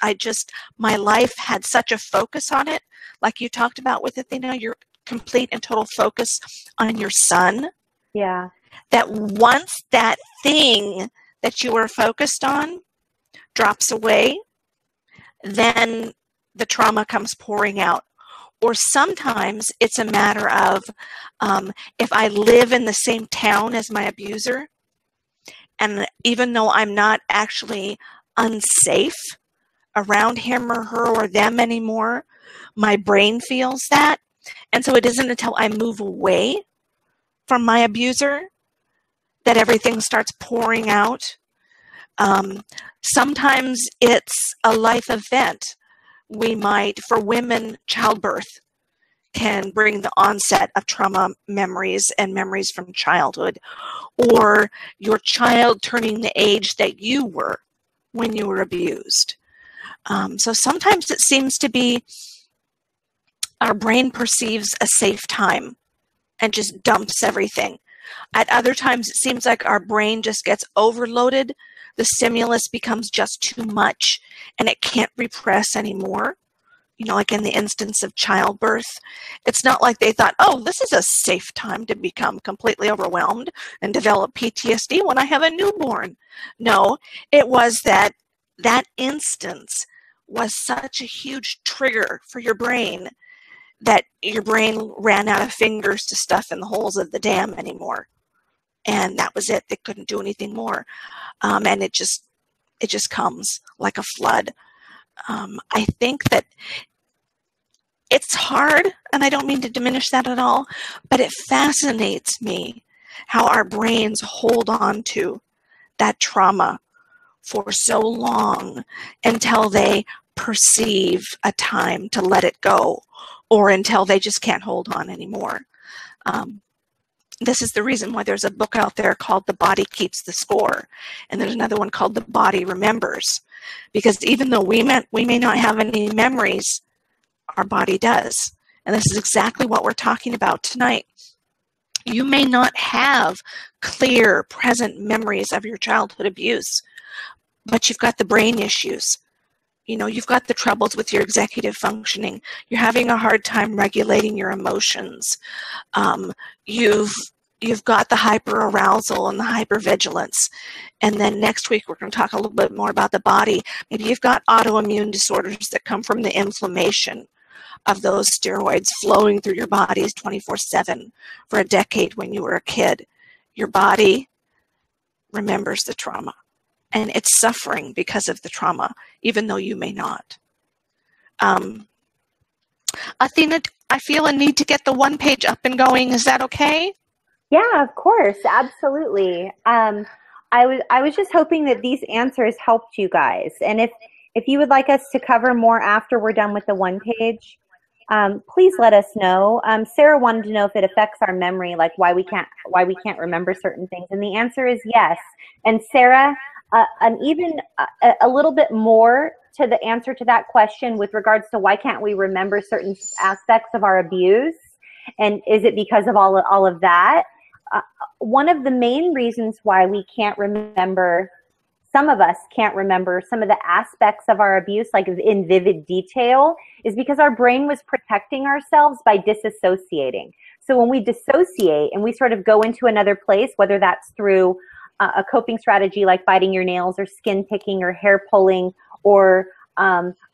my life had such a focus on it, like you talked about with Athena, your complete and total focus on your son. Yeah. That once that thing that you were focused on drops away, then the trauma comes pouring out. Or sometimes it's a matter of if I live in the same town as my abuser, and even though I'm not actually unsafe around him or her or them anymore, my brain feels that. And so it isn't until I move away from my abuser that everything starts pouring out. Sometimes it's a life event. For women, childbirth can bring the onset of trauma memories and memories from childhood, or your child turning the age that you were when you were abused. So sometimes it seems to be our brain perceives a safe time and just dumps everything. At other times, it seems like our brain just gets overloaded. The stimulus becomes just too much and it can't repress anymore. You know, like in the instance of childbirth, it's not like they thought, oh, this is a safe time to become completely overwhelmed and develop PTSD when I have a newborn. No, it was that instance was such a huge trigger for your brain that your brain ran out of fingers to stuff in the holes of the dam anymore. And that was it. They couldn't do anything more. And it just comes like a flood. I think that it's hard, and I don't mean to diminish that at all, but it fascinates me how our brains hold on to that trauma for so long until they perceive a time to let it go, or until they just can't hold on anymore. This is the reason why there's a book out there called The Body Keeps the Score, and there's another one called The Body Remembers, because even though we may not have any memories, our body does. And this is exactly what we're talking about tonight. You may not have clear, present memories of your childhood abuse, but you've got the brain issues. You know, you've got the troubles with your executive functioning. You're having a hard time regulating your emotions. You've got the hyperarousal and the hypervigilance. And then next week, we're going to talk a little bit more about the body. Maybe you've got autoimmune disorders that come from the inflammation of those steroids flowing through your bodies 24/7 for a decade when you were a kid. Your body remembers the trauma, and it's suffering because of the trauma, even though you may not. Athena, I feel a need to get the one page up and going. Is that okay? Yeah, of course. Absolutely. I was just hoping that these answers helped you guys. And if you would like us to cover more after we're done with the one page, please let us know. Sarah wanted to know if it affects our memory, like why we can't remember certain things. And the answer is yes. And Sarah, even a little bit more to the answer to that question with regards to why can't we remember certain aspects of our abuse, And is it because of all of that? One of the main reasons why we can't remember, some of us can't remember some of the aspects of our abuse, like in vivid detail, is because our brain was protecting ourselves by disassociating. So when we dissociate and we sort of go into another place, whether that's through a coping strategy like biting your nails or skin picking or hair pulling or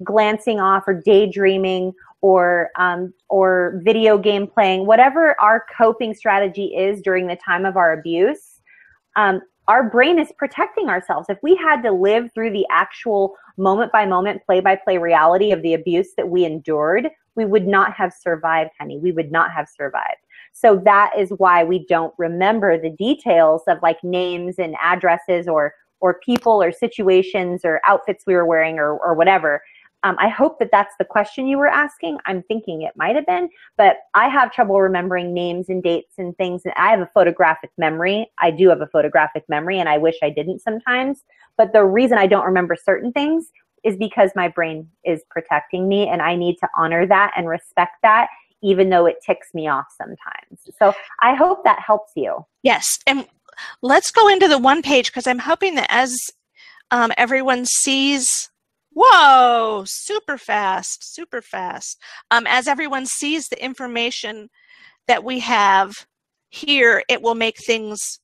glancing off or daydreaming or video game playing, whatever our coping strategy is during the time of our abuse, our brain is protecting ourselves. If we had to live through the actual moment by moment, play by play reality of the abuse that we endured, we would not have survived, honey. We would not have survived. So that is why we don't remember the details of like names and addresses or people or situations or outfits we were wearing or whatever. I hope that that's the question you were asking. I'm thinking it might have been, but I have trouble remembering names and dates and things. I have a photographic memory. I do have a photographic memory, and I wish I didn't sometimes. But the reason I don't remember certain things is because my brain is protecting me, and I need to honor that and respect that, even though it ticks me off sometimes. So I hope that helps you. Yes, and let's go into the one page, because I'm hoping that as everyone sees, whoa, super fast, super fast. As everyone sees the information that we have here, it will make things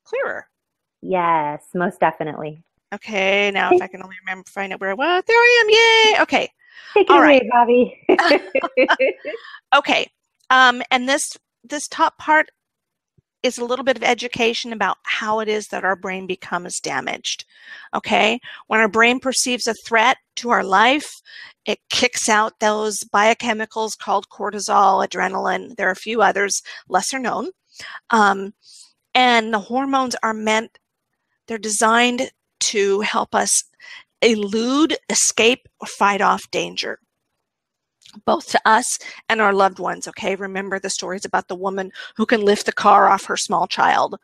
clearer. Yes, most definitely. Okay, now if I can only remember, find out where I was. There I am, yay, okay. Take it away, Bobby. Okay, and this top part is a little bit of education about how it is that our brain becomes damaged, okay? When our brain perceives a threat to our life, it kicks out those biochemicals called cortisol, adrenaline. There are a few others, lesser known. And the hormones are they're designed to help us elude, escape, or fight off danger, both to us and our loved ones, okay? Remember the stories about the woman who can lift the car off her small child.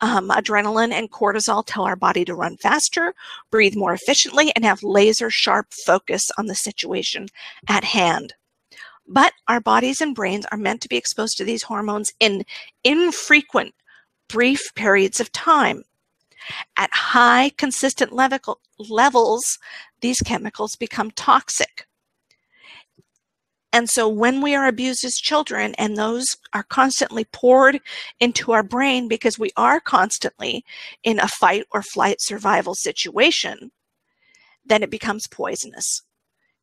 Adrenaline and cortisol tell our body to run faster, breathe more efficiently, and have laser sharp focus on the situation at hand. But our bodies and brains are meant to be exposed to these hormones in infrequent, brief periods of time. At high, consistent levels, these chemicals become toxic. And so when we are abused as children and those are constantly poured into our brain because we are constantly in a fight or flight survival situation, then it becomes poisonous.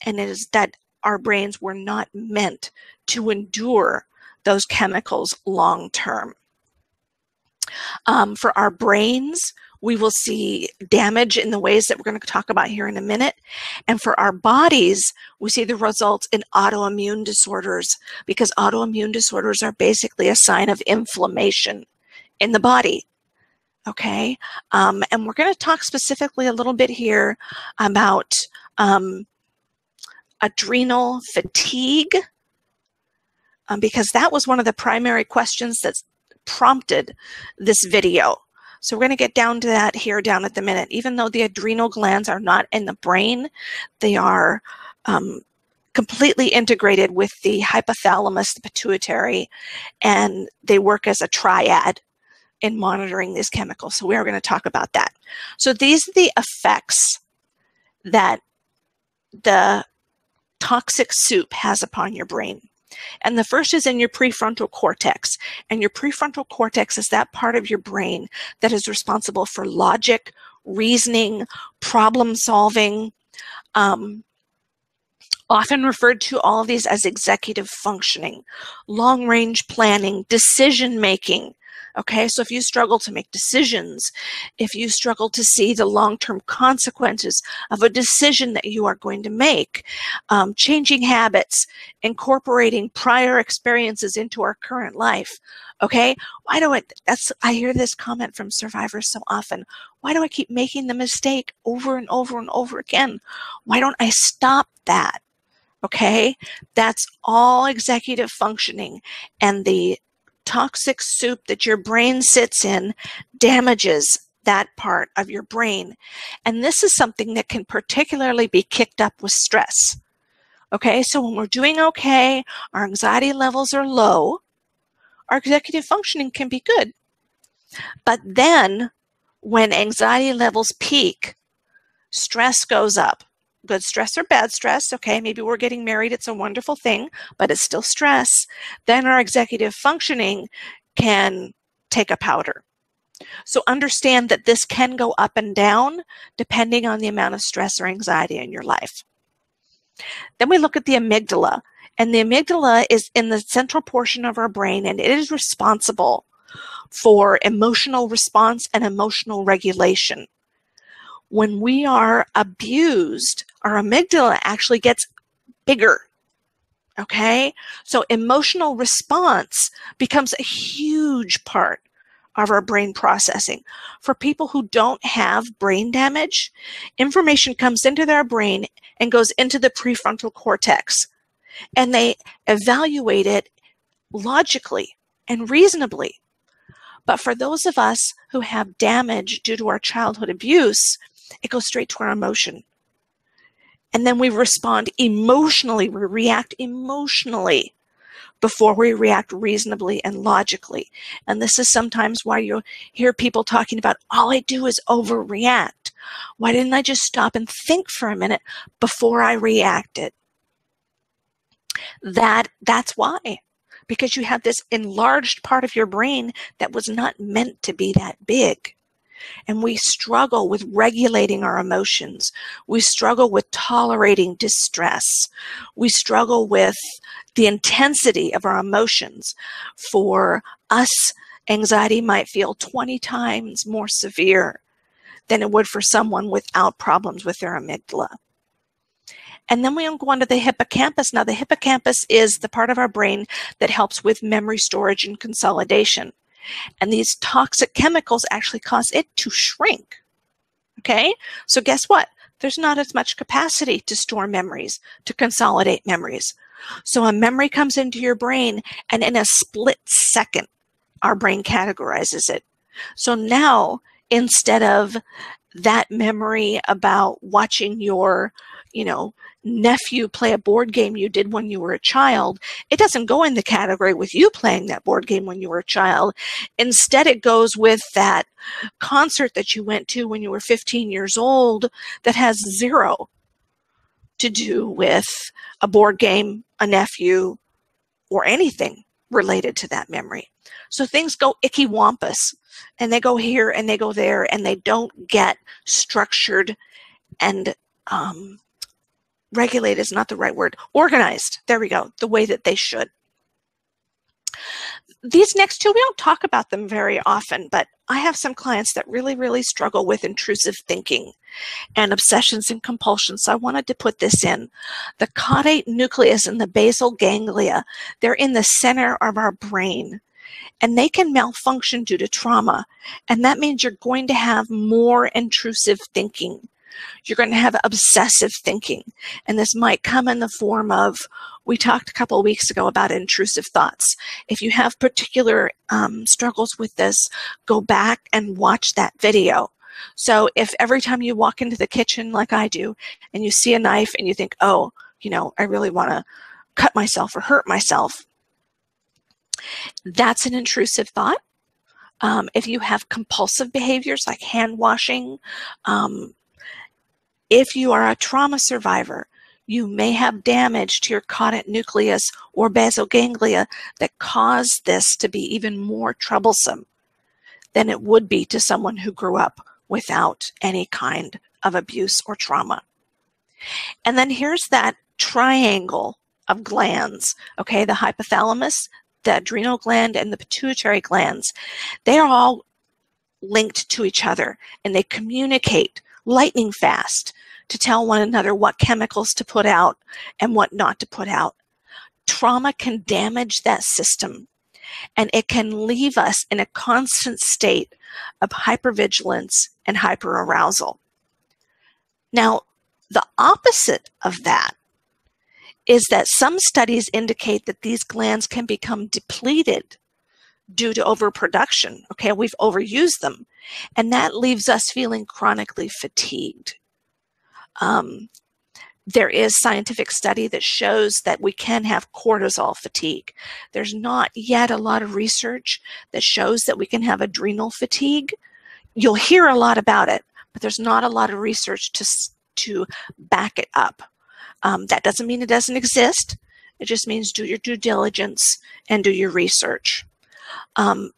And it is that our brains were not meant to endure those chemicals long term. For our brains, we will see damage in the ways that we're going to talk about here in a minute. And for our bodies, we see the results in autoimmune disorders, because autoimmune disorders are basically a sign of inflammation in the body. Okay? And we're going to talk specifically a little bit here about adrenal fatigue, because that was one of the primary questions that prompted this video. So we're going to get down to that here down at the minute. Even though the adrenal glands are not in the brain, they are completely integrated with the hypothalamus, the pituitary, and they work as a triad in monitoring these chemicals. So we are going to talk about that. So these are the effects that the toxic soup has upon your brain. And the first is in your prefrontal cortex. And your prefrontal cortex is that part of your brain that is responsible for logic, reasoning, problem solving, often referred to all of these as executive functioning, long-range planning, decision-making. Okay, so if you struggle to make decisions, if you struggle to see the long-term consequences of a decision that you are going to make, changing habits, incorporating prior experiences into our current life, okay? I hear this comment from survivors so often. Why do I keep making the mistake over and over and over again? Why don't I stop that? Okay, that's all executive functioning, and the toxic soup that your brain sits in damages that part of your brain. And this is something that can particularly be kicked up with stress. Okay, so when we're doing okay, our anxiety levels are low, our executive functioning can be good. But then when anxiety levels peak, stress goes up. Good stress or bad stress, okay, maybe we're getting married, it's a wonderful thing, but it's still stress. Then our executive functioning can take a powder. So understand that this can go up and down depending on the amount of stress or anxiety in your life. Then we look at the amygdala, and the amygdala is in the central portion of our brain, and it is responsible for emotional response and emotional regulation. When we are abused, our amygdala actually gets bigger. Okay? So emotional response becomes a huge part of our brain processing. For people who don't have brain damage, information comes into their brain and goes into the prefrontal cortex, and they evaluate it logically and reasonably. But for those of us who have damage due to our childhood abuse, it goes straight to our emotion. And then we respond emotionally, we react emotionally before we react reasonably and logically. And this is sometimes why you hear people talking about, all I do is overreact. Why didn't I just stop and think for a minute before I reacted? That's why. Because you have this enlarged part of your brain that was not meant to be that big. And we struggle with regulating our emotions. We struggle with tolerating distress. We struggle with the intensity of our emotions. For us, anxiety might feel 20 times more severe than it would for someone without problems with their amygdala. And then we go on to the hippocampus. Now, the hippocampus is the part of our brain that helps with memory storage and consolidation. And these toxic chemicals actually cause it to shrink. Okay? So guess what? There's not as much capacity to store memories, to consolidate memories. So a memory comes into your brain, and in a split second, our brain categorizes it. So now, instead of that memory about watching your, nephew play a board game you did when you were a child, it doesn't go in the category with you playing that board game when you were a child. Instead, it goes with that concert that you went to when you were 15 years old that has zero to do with a board game, a nephew, or anything related to that memory. So things go icky wampus, and they go here and they go there, and they don't get structured and regulated is not the right word. Organized. There we go. The way that they should. These next two, we don't talk about them very often, but I have some clients that really, really struggle with intrusive thinking and obsessions and compulsions. So I wanted to put this in. The caudate nucleus and the basal ganglia, they're in the center of our brain, and they can malfunction due to trauma. And that means you're going to have more intrusive thinking. You're going to have obsessive thinking. And this might come in the form of, we talked a couple of weeks ago about intrusive thoughts. If you have particular struggles with this, go back and watch that video. So if every time you walk into the kitchen like I do, and you see a knife and you think, oh, I really want to cut myself or hurt myself, that's an intrusive thought. If you have compulsive behaviors like hand washing, if you are a trauma survivor, you may have damage to your caudate nucleus or basal ganglia that cause this to be even more troublesome than it would be to someone who grew up without any kind of abuse or trauma. And then here's that triangle of glands, okay? The hypothalamus, the adrenal gland, and the pituitary glands. They are all linked to each other, and they communicate lightning fast to tell one another what chemicals to put out and what not to put out. Trauma can damage that system, and it can leave us in a constant state of hypervigilance and hyperarousal. Now, the opposite of that is that some studies indicate that these glands can become depleted due to overproduction. Okay, we've overused them, and that leaves us feeling chronically fatigued. there is scientific study that shows that we can have cortisol fatigue. There's not yet a lot of research that shows that we can have adrenal fatigue. You'll hear a lot about it, but there's not a lot of research to back it up. That doesn't mean it doesn't exist. It just means do your due diligence and do your research. And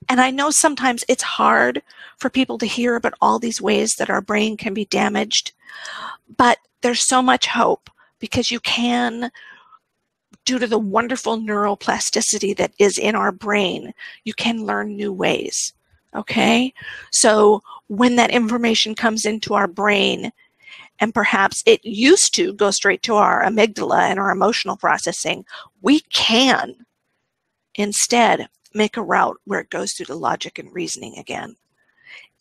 I know sometimes it's hard for people to hear about all these ways that our brain can be damaged, but there's so much hope because you can, due to the wonderful neuroplasticity that is in our brain, you can learn new ways, okay? So when that information comes into our brain, and perhaps it used to go straight to our amygdala and our emotional processing, we can instead make a route where it goes through the logic and reasoning again.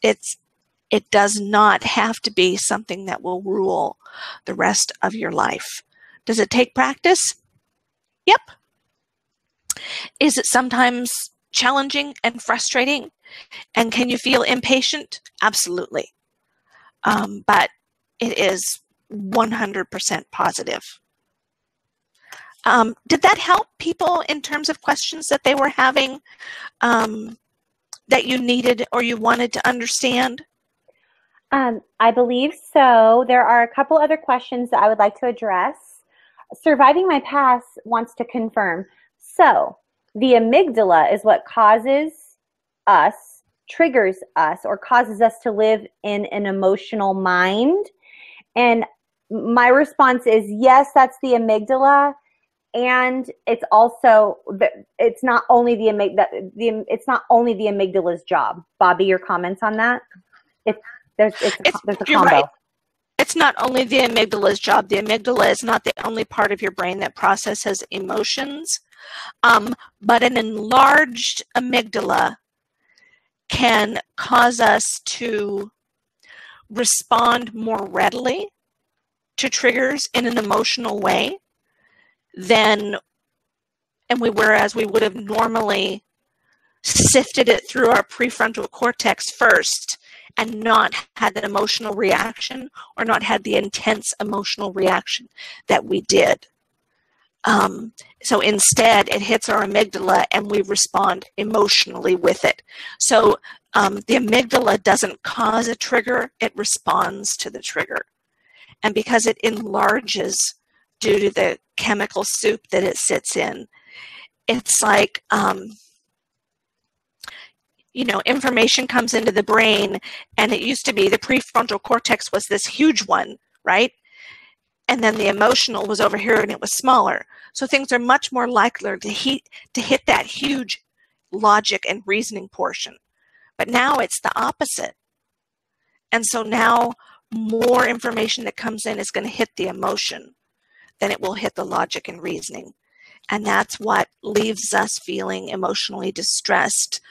It does not have to be something that will rule the rest of your life. Does it take practice? Yep. Is it sometimes challenging and frustrating? And can you feel impatient? Absolutely. But it is 100% positive. Did that help people in terms of questions that they were having that you needed or you wanted to understand? I believe so. There are a couple other questions that I would like to address. Surviving My Past wants to confirm. So the amygdala is what causes us, triggers us, or causes us to live in an emotional mind. And my response is yes, that's the amygdala. And it's also, it's not only the amygdala's job. Bobby, your comments on that? There's a combo. Right. It's not only the amygdala's job. The amygdala is not the only part of your brain that processes emotions, but an enlarged amygdala can cause us to respond more readily to triggers in an emotional way whereas we would have normally sifted it through our prefrontal cortex first and not had an emotional reaction or not had the intense emotional reaction that we did. So instead, it hits our amygdala and we respond emotionally with it. So the amygdala doesn't cause a trigger, it responds to the trigger. And because it enlarges due to the chemical soup that it sits in, it's like, information comes into the brain, and it used to be the prefrontal cortex was this huge one, right? And then the emotional was over here and it was smaller. So things are much more likely to hit that huge logic and reasoning portion. But now it's the opposite. And so now more information that comes in is going to hit the emotion than it will hit the logic and reasoning. And that's what leaves us feeling emotionally distressed.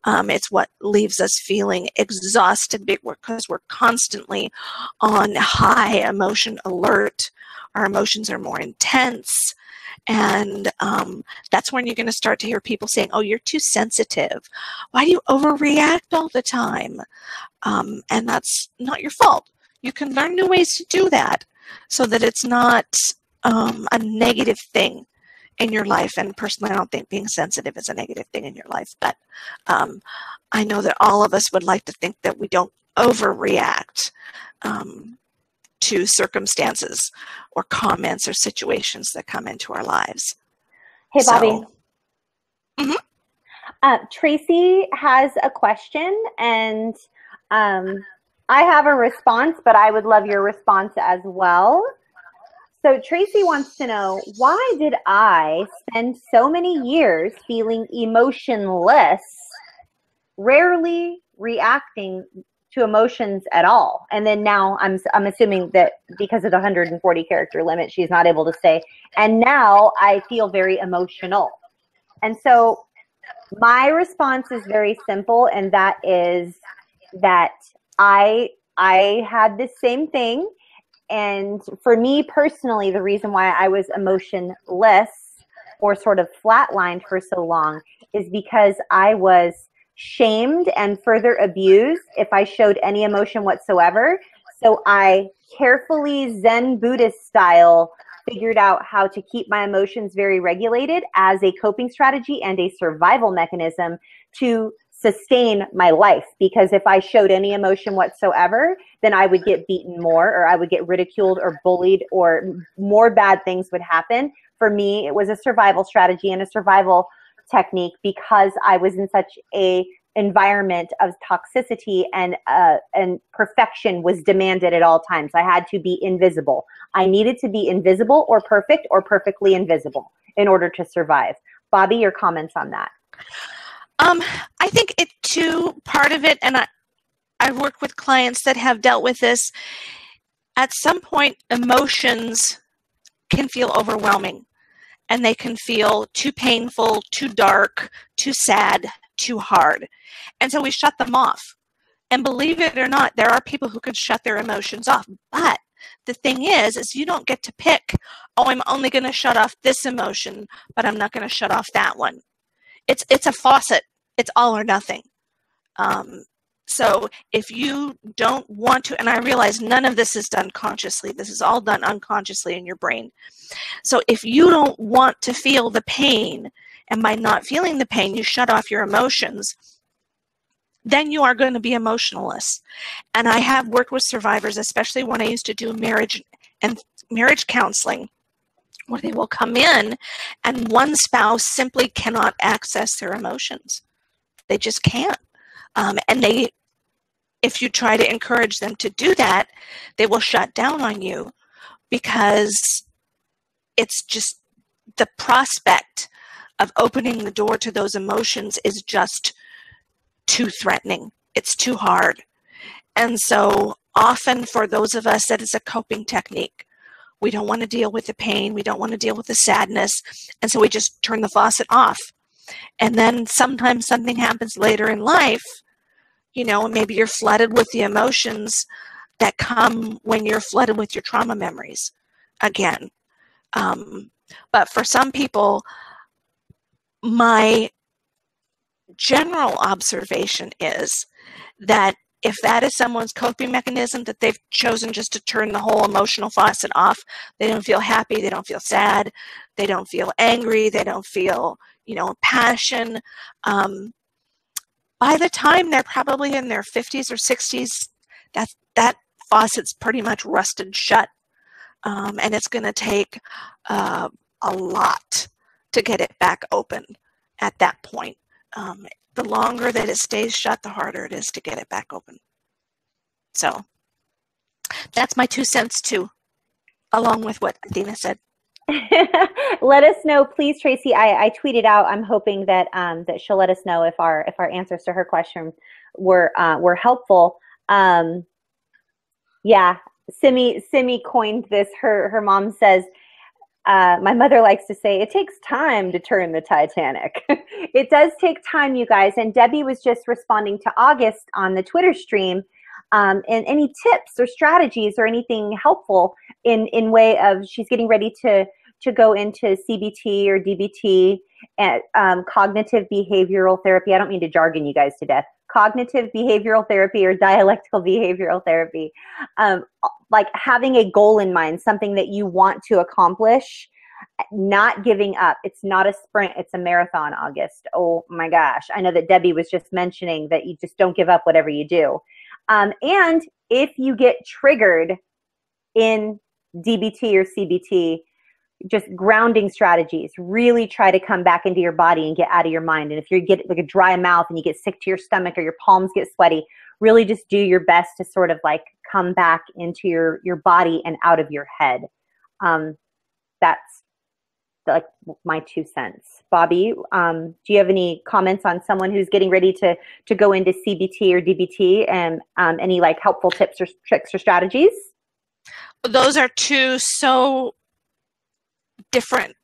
It's what leaves us feeling exhausted because we're constantly on high emotion alert. Our emotions are more intense. And that's when you're going to start to hear people saying, oh, you're too sensitive. Why do you overreact all the time? And that's not your fault. You can learn new ways to do that so that it's not a negative thing in your life. And personally, I don't think being sensitive is a negative thing in your life, but I know that all of us would like to think that we don't overreact to circumstances or comments or situations that come into our lives. Hey, Bobby. Tracy has a question, and I have a response, but I would love your response as well. So Tracy wants to know, why did I spend so many years feeling emotionless, rarely reacting to emotions at all? And then now I'm assuming that because of the 140 character limit, she's not able to say, and now I feel very emotional. And so my response is very simple, and that is that I had the same thing. And for me personally, the reason why I was emotionless or sort of flatlined for so long is because I was shamed and further abused if I showed any emotion whatsoever. So I carefully Zen Buddhist style figured out how to keep my emotions very regulated as a coping strategy and a survival mechanism to sustain my life. Because if I showed any emotion whatsoever, then I would get beaten more, or I would get ridiculed or bullied, or more bad things would happen. For me, it was a survival strategy and a survival technique because I was in such a environment of toxicity, and perfection was demanded at all times. I had to be invisible. I needed to be invisible or perfect or perfectly invisible in order to survive. Bobby, your comments on that? I think it too, part of it, and I've worked with clients that have dealt with this. At some point, emotions can feel overwhelming, and they can feel too painful, too dark, too sad, too hard. And so we shut them off. And believe it or not, there are people who can shut their emotions off. But the thing is you don't get to pick, oh, I'm only going to shut off this emotion, but I'm not going to shut off that one. It's a faucet. It's all or nothing. So if you don't want to, and I realize none of this is done consciously, this is all done unconsciously in your brain. So if you don't want to feel the pain, and by not feeling the pain, you shut off your emotions, then you are going to be emotionless. And I have worked with survivors, especially when I used to do marriage counseling, where they will come in and one spouse simply cannot access their emotions. They just can't. And if you try to encourage them to do that, they will shut down on you, because it's just the prospect of opening the door to those emotions is just too threatening. It's too hard. And so often for those of us that is a coping technique, we don't want to deal with the pain. We don't want to deal with the sadness. And so we just turn the faucet off. And then sometimes something happens later in life, maybe you're flooded with the emotions that come when you're flooded with your trauma memories again. But for some people, my general observation is that if that is someone's coping mechanism, that they've chosen just to turn the whole emotional faucet off, they don't feel happy, they don't feel sad, they don't feel angry, they don't feel, passion. By the time they're probably in their 50s or 60s, that faucet's pretty much rusted shut. And it's going to take a lot to get it back open at that point. The longer that it stays shut, the harder it is to get it back open. So that's my 2 cents too, along with what Athena said. Let us know, please, Tracy. I tweeted out. I'm hoping that that she'll let us know if our answers to her question were helpful. Yeah, Simi coined this. Her mom says, my mother likes to say, it takes time to turn the Titanic. It does take time, you guys. And Debbie was just responding to August on the Twitter stream. And any tips or strategies or anything helpful in way of, she's getting ready to go into CBT or DBT, and cognitive behavioral therapy. I don't mean to jargon you guys to death. Cognitive behavioral therapy or dialectical behavioral therapy. Like having a goal in mind, something that you want to accomplish, not giving up. It's not a sprint, it's a marathon, August. Oh my gosh. I know that Debbie was just mentioning that you just don't give up whatever you do. And if you get triggered in DBT or CBT, just grounding strategies, really try to come back into your body and get out of your mind. And if you get like a dry mouth and you get sick to your stomach or your palms get sweaty, really just do your best to sort of like come back into your body and out of your head. That's like my 2 cents. Bobby, do you have any comments on someone who's getting ready to go into CBT or DBT, and any like helpful tips or tricks or strategies? Those are two so different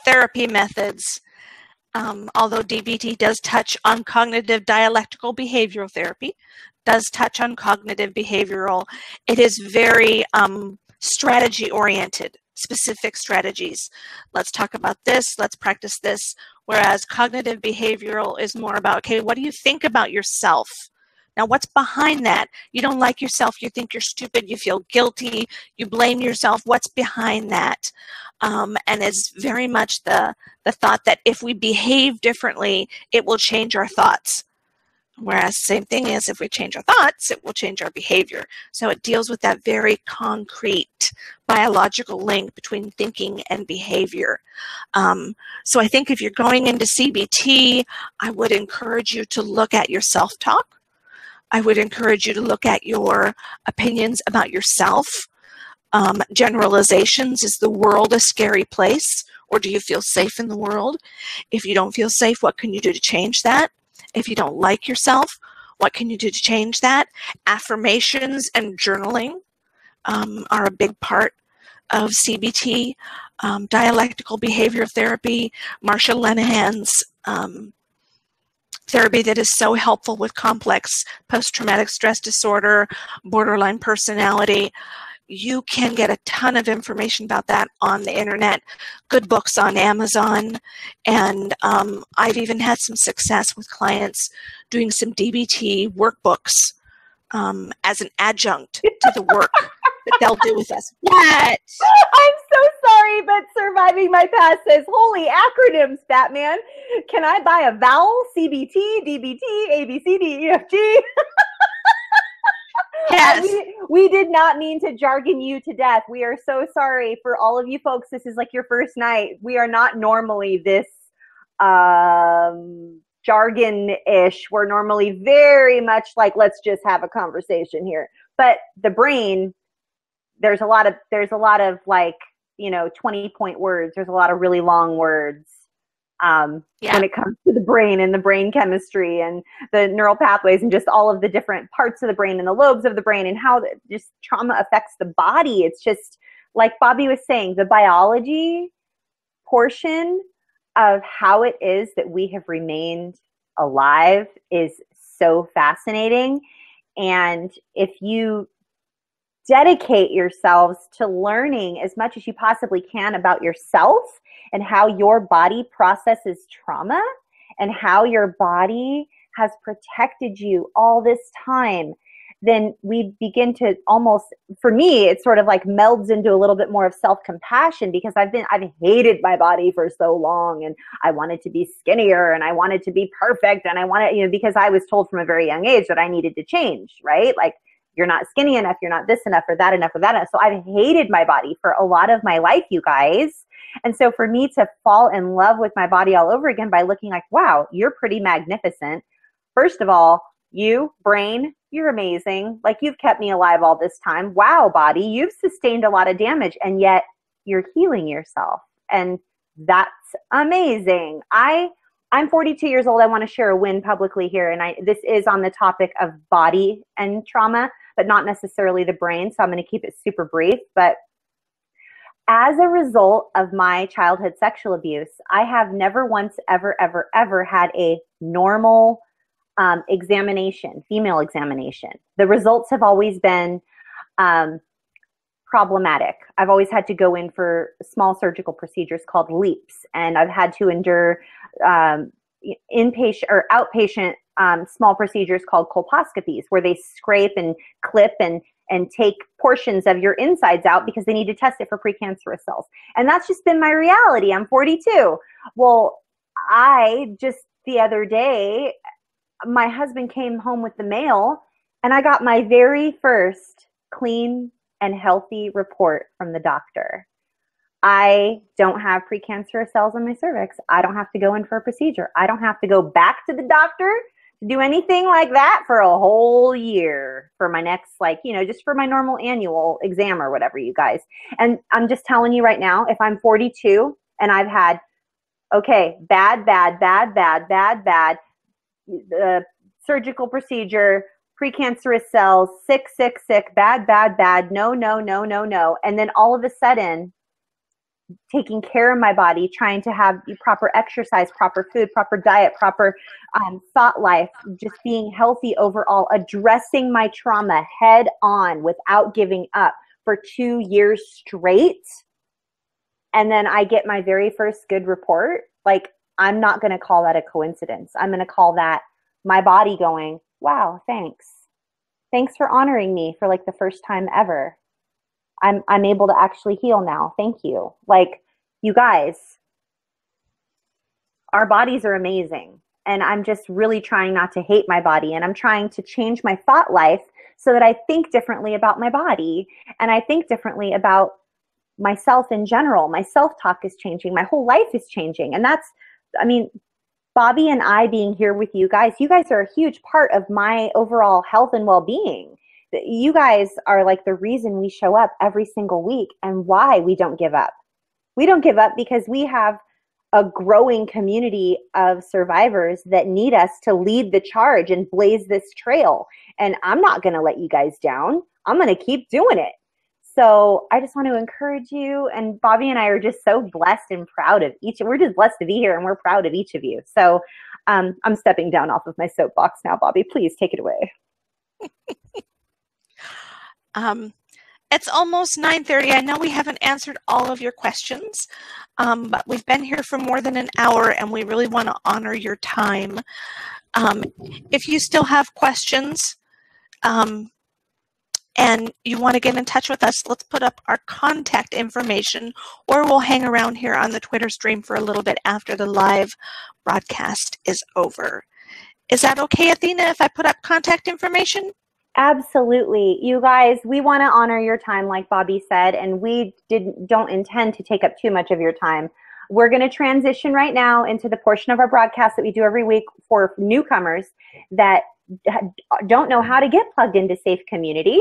therapy methods. Although DBT does touch on cognitive dialectical behavioral therapy, does touch on cognitive behavioral, it is very strategy oriented, specific strategies. Let's talk about this, let's practice this. Whereas cognitive behavioral is more about, okay, what do you think about yourself Now, what's behind that? You don't like yourself, you think you're stupid, you feel guilty, you blame yourself. What's behind that? And it's very much the thought that if we behave differently, it will change our thoughts. Whereas same thing is, if we change our thoughts, it will change our behavior. So it deals with that very concrete biological link between thinking and behavior. So I think if you're going into CBT, I would encourage you to look at your self-talk. I would encourage you to look at your opinions about yourself. Generalizations, is the world a scary place, or do you feel safe in the world? If you don't feel safe, what can you do to change that? If you don't like yourself, what can you do to change that? Affirmations and journaling are a big part of CBT. Dialectical behavior therapy, Marsha Linehan's therapy that is so helpful with complex post-traumatic stress disorder, borderline personality. You can get a ton of information about that on the internet, good books on Amazon, and I've even had some success with clients doing some DBT workbooks as an adjunct to the work that they'll do with us. What? I'm so sorry, but Surviving My Past says, holy acronyms, Batman. Can I buy a vowel? CBT, DBT, ABCD, EFG? Yes. We did not mean to jargon you to death. We are so sorry for all of you folks. This is like your first night. We are not normally this jargon-ish. We're normally very much like, let's just have a conversation here. But the brain, there's a lot of like, 20-point words. There's a lot of really long words. When it comes to the brain and the brain chemistry and the neural pathways and just all of the different parts of the brain and the lobes of the brain and how just trauma affects the body. It's just like Bobby was saying, the biology portion of how it is that we have remained alive is so fascinating. And if you dedicate yourselves to learning as much as you possibly can about yourself and how your body processes trauma and how your body has protected you all this time, then we begin to almost, for me, it sort of like melds into a little bit more of self-compassion, because I've hated my body for so long, and I wanted to be skinnier and I wanted to be perfect, and I wanted, because I was told from a very young age that I needed to change, right? Like, you're not skinny enough, you're not this enough or that enough or that enough. So I've hated my body for a lot of my life, you guys. And so for me to fall in love with my body all over again by looking like, wow, you're pretty magnificent. First of all, you, brain, you're amazing. Like, you've kept me alive all this time. Wow, body, you've sustained a lot of damage, and yet you're healing yourself. And that's amazing. I'm 42 years old. I want to share a win publicly here. And this is on the topic of body and trauma, but not necessarily the brain. So I'm going to keep it super brief. But as a result of my childhood sexual abuse, I have never once, ever, ever, ever had a normal examination, female examination. The results have always been problematic. I've always had to go in for small surgical procedures called LEAPs, and I've had to endure inpatient or outpatient small procedures called colposcopies, where they scrape and clip and take portions of your insides out because they need to test it for precancerous cells. And that's just been my reality. I'm 42. Well, I just the other day, my husband came home with the mail, and I got my very first clean and healthy report from the doctor. I don't have precancerous cells in my cervix. I don't have to go in for a procedure. I don't have to go back to the doctor to do anything like that for a whole year for my next, just for my normal annual exam or whatever, you guys. And I'm just telling you right now, if I'm 42 and I've had, bad, the surgical procedure, precancerous cells, sick, bad, no. And then all of a sudden, taking care of my body, trying to have proper exercise, proper food, proper diet, proper thought life, just being healthy overall, addressing my trauma head on without giving up for 2 years straight. And then I get my very first good report. Like, I'm not going to call that a coincidence. I'm going to call that my body going, Wow, thanks. Thanks for honoring me for like the first time ever. I'm able to actually heal now. Thank you. Like, you guys, our bodies are amazing. And I'm just really trying not to hate my body. And I'm trying to change my thought life so that I think differently about my body. And I think differently about myself in general. My self-talk is changing. My whole life is changing. And that's, I mean, Bobby and I being here with you guys are a huge part of my overall health and well-being. You guys are like the reason we show up every single week and why we don't give up. We don't give up because we have a growing community of survivors that need us to lead the charge and blaze this trail. And I'm not going to let you guys down. I'm going to keep doing it. So I just want to encourage you. And Bobby and I are just so blessed and proud of each. We're just blessed to be here, and we're proud of each of you. So I'm stepping down off of my soapbox now. Bobby, please take it away. It's almost 9:30. I know we haven't answered all of your questions, but we've been here for more than an hour, and we really want to honor your time. If you still have questions and you want to get in touch with us, let's put up our contact information, or we'll hang around here on the Twitter stream for a little bit after the live broadcast is over. Is that okay, Athena, if I put up contact information? Absolutely. You guys, we want to honor your time, like Bobby said, and we don't intend to take up too much of your time. We're going to transition right now into the portion of our broadcast that we do every week for newcomers that don't know how to get plugged into Safe Community,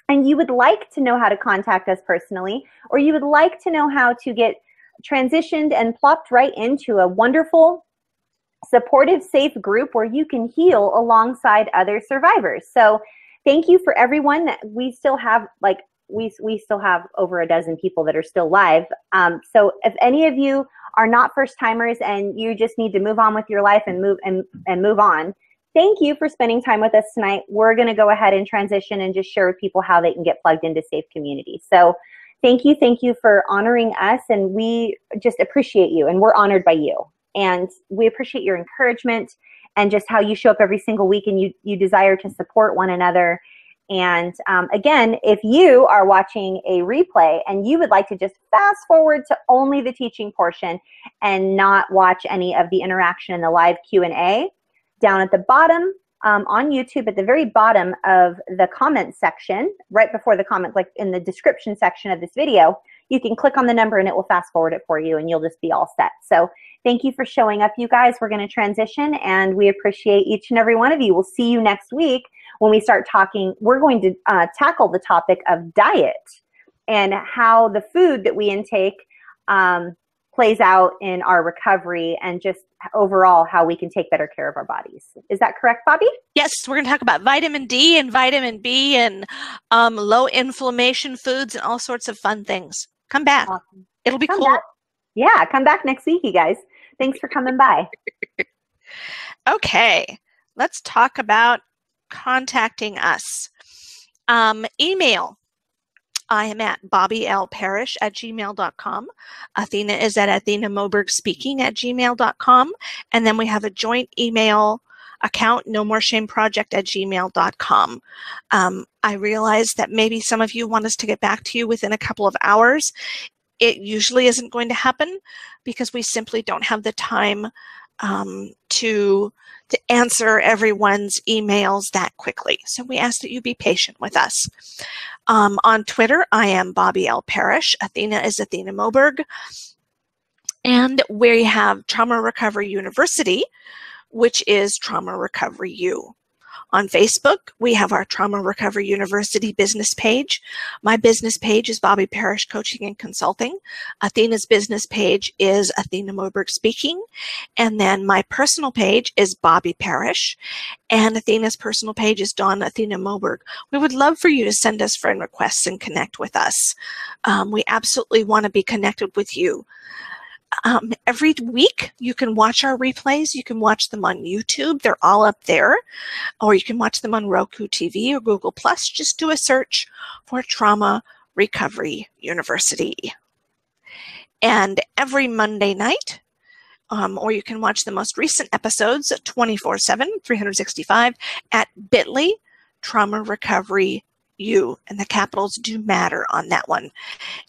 and you would like to know how to contact us personally, or you would like to know how to get transitioned and plopped right into a wonderful, supportive, safe group where you can heal alongside other survivors. So thank you for everyone. We still have we still have over a dozen people that are still live. So if any of you are not first timers and you just need to move on with your life and move on, thank you for spending time with us tonight. We're going to go ahead and transition and just share with people how they can get plugged into Safe Community. So thank you for honoring us, and we just appreciate you, and we're honored by you. And we appreciate your encouragement and just how you show up every single week, and you desire to support one another. And again, if you are watching a replay and you would like to just fast forward to only the teaching portion and not watch any of the interaction in the live Q&A, down at the bottom on YouTube, at the very bottom of the comment section, right before the comment, like in the description section of this video, you can click on the number and it will fast forward it for you, and you'll just be all set. So thank you for showing up, you guys. We're going to transition, and we appreciate each and every one of you. We'll see you next week when we start talking. We're going to tackle the topic of diet and how the food that we intake plays out in our recovery, and just overall how we can take better care of our bodies. Is that correct, Bobby? Yes, we're going to talk about vitamin D and vitamin B and low inflammation foods and all sorts of fun things. Come back. Awesome. It'll be cool. Back. Yeah, come back next week, you guys. Thanks for coming by. Okay, let's talk about contacting us. Email. I am at bobbylparish@gmail.com. Athena is at athenamobergspeaking@gmail.com. And then we have a joint email account, nomorashameproject@gmail.com. I realize that maybe some of you want us to get back to you within a couple of hours. It usually isn't going to happen because we simply don't have the time to answer everyone's emails that quickly. So we ask that you be patient with us. On Twitter, I am Bobby L. Parish. Athena is Athena Moberg. And we have Trauma Recovery University, which is Trauma Recovery U. On Facebook, we have our Trauma Recovery University business page. My business page is Bobby Parish Coaching and Consulting. Athena's business page is Athena Moberg Speaking. And then my personal page is Bobby Parish. And Athena's personal page is Dawn Athena Moberg. We would love for you to send us friend requests and connect with us. We absolutely want to be connected with you. Every week, you can watch our replays. You can watch them on YouTube. They're all up there. Or you can watch them on Roku TV or Google+. Just do a search for Trauma Recovery University. And every Monday night, or you can watch the most recent episodes 24/7, 365 at bit.ly Trauma Recovery U, and the capitals do matter on that one.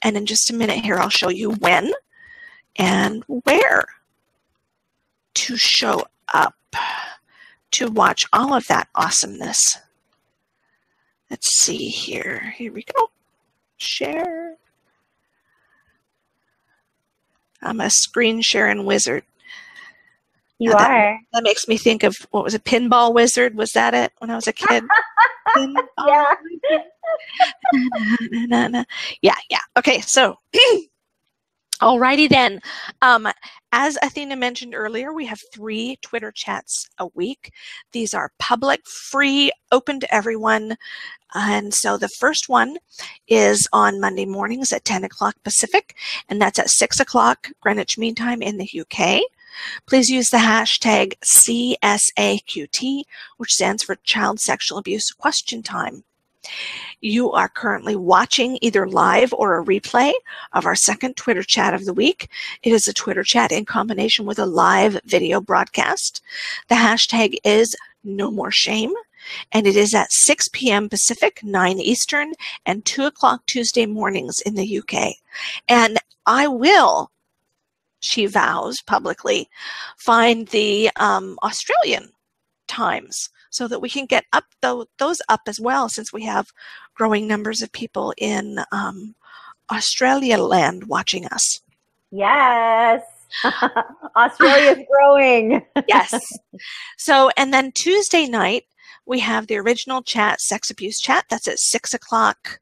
And in just a minute here, I'll show you when and where to show up to watch all of that awesomeness. Let's see here. Here we go. Share. I'm a screen sharing wizard. You are. That makes me think of, what was a pinball wizard? Was that it when I was a kid? Yeah. Yeah. Okay, so alrighty then. As Athena mentioned earlier, we have 3 Twitter chats a week. These are public, free, open to everyone. And so the first one is on Monday mornings at 10 o'clock Pacific, and that's at 6 o'clock Greenwich Mean Time in the UK. Please use the hashtag CSAQT, which stands for Child Sexual Abuse Question Time. You are currently watching either live or a replay of our second Twitter chat of the week. It is a Twitter chat in combination with a live video broadcast. The hashtag is No More Shame, and it is at 6 p.m. Pacific, 9 Eastern, and 2 o'clock Tuesday mornings in the UK. And I will, she vows publicly, find the Australian times so that we can get up those up as well, since we have growing numbers of people in Australia land watching us. Yes. Australia's growing. Yes. So, and then Tuesday night, we have the original chat, Sex Abuse Chat. That's at 6 o'clock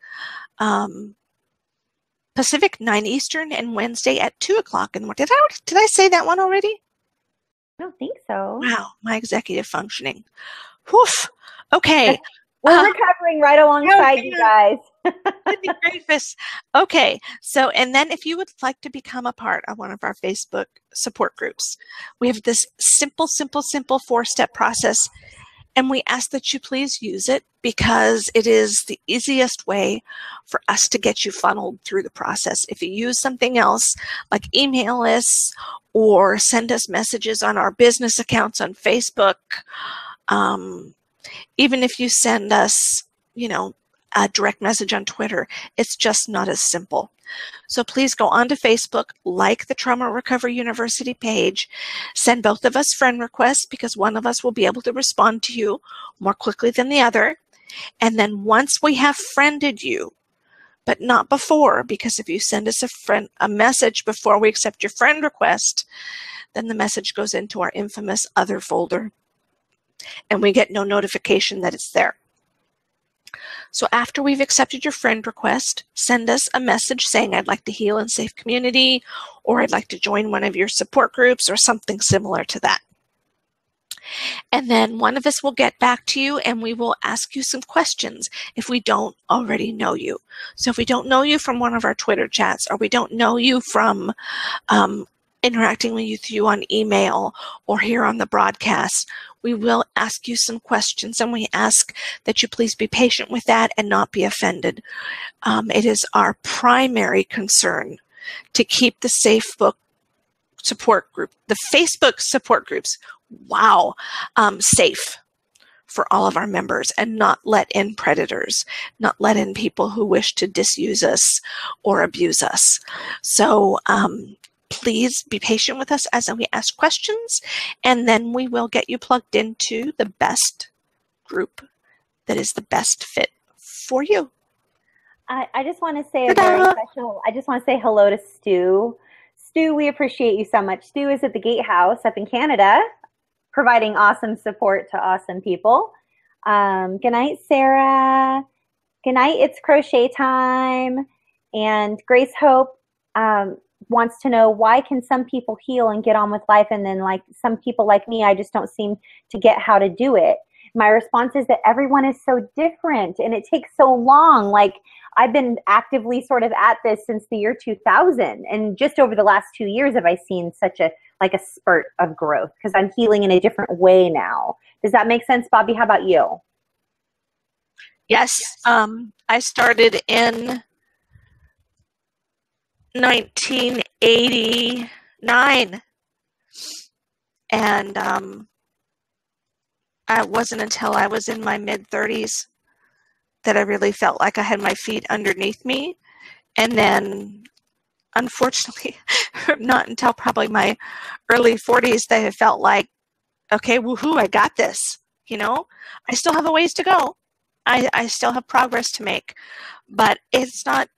Pacific, 9 Eastern, and Wednesday at 2 o'clock. And did I say that one already? I don't think so. Wow, my executive functioning. Woof. Okay. We're recovering right alongside you guys. Goodness gracious. Okay. So, and then if you would like to become a part of one of our Facebook support groups, we have this simple 4-step process. And we ask that you please use it because it is the easiest way for us to get you funneled through the process. If you use something else, like email us or send us messages on our business accounts on Facebook, even if you send us, a direct message on Twitter, it's just not as simple. So please go onto Facebook, like the Trauma Recovery University page, send both of us friend requests because one of us will be able to respond to you more quickly than the other. And then once we have friended you, but not before, because if you send us a message before we accept your friend request, then the message goes into our infamous other folder and we get no notification that it's there. So after we've accepted your friend request, send us a message saying, I'd like to heal in safe community, or I'd like to join one of your support groups or something similar to that. And then one of us will get back to you and we will ask you some questions if we don't already know you. So if we don't know you from one of our Twitter chats, or we don't know you from interacting with you on email or here on the broadcast, we will ask you some questions, and we ask that you please be patient with that and not be offended. It is our primary concern to keep the Facebook support group, the Facebook support groups, safe for all of our members, and not let in predators, not let in people who wish to disuse us or abuse us. So please be patient with us as we ask questions, and then we will get you plugged into the best group that is the best fit for you. I just want to say a very special, I just want to say hello to Stu. Stu, we appreciate you so much. Stu is at the Gatehouse up in Canada, providing awesome support to awesome people. Good night, Sarah. Good night, it's crochet time. And Grace Hope wants to know, why can some people heal and get on with life, and then like some people like me, I just don't seem to get how to do it? My response is that everyone is so different and it takes so long. Like, I've been actively sort of at this since the year 2000, and just over the last 2 years have I seen such a spurt of growth because I'm healing in a different way now. Does that make sense, Bobby? How about you? Yes. I started in 1989. And it wasn't until I was in my mid-30s that I really felt like I had my feet underneath me. And then, unfortunately, not until probably my early 40s that I felt like, okay, woohoo, I got this. You know, I still have a ways to go. I still have progress to make, but it's not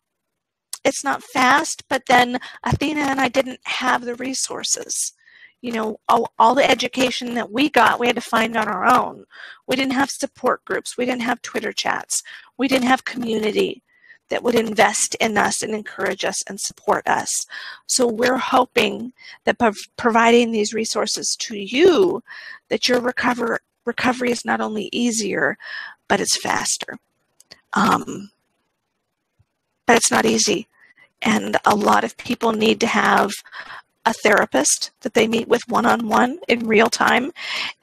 fast. But then Athena and I didn't have the resources. You know, all the education that we got, we had to find on our own. We didn't have support groups. We didn't have Twitter chats. We didn't have community that would invest in us and encourage us and support us. So we're hoping that by providing these resources to you, that your recovery is not only easier, but it's faster. But it's not easy. And a lot of people need to have a therapist that they meet with one-on-one in real time.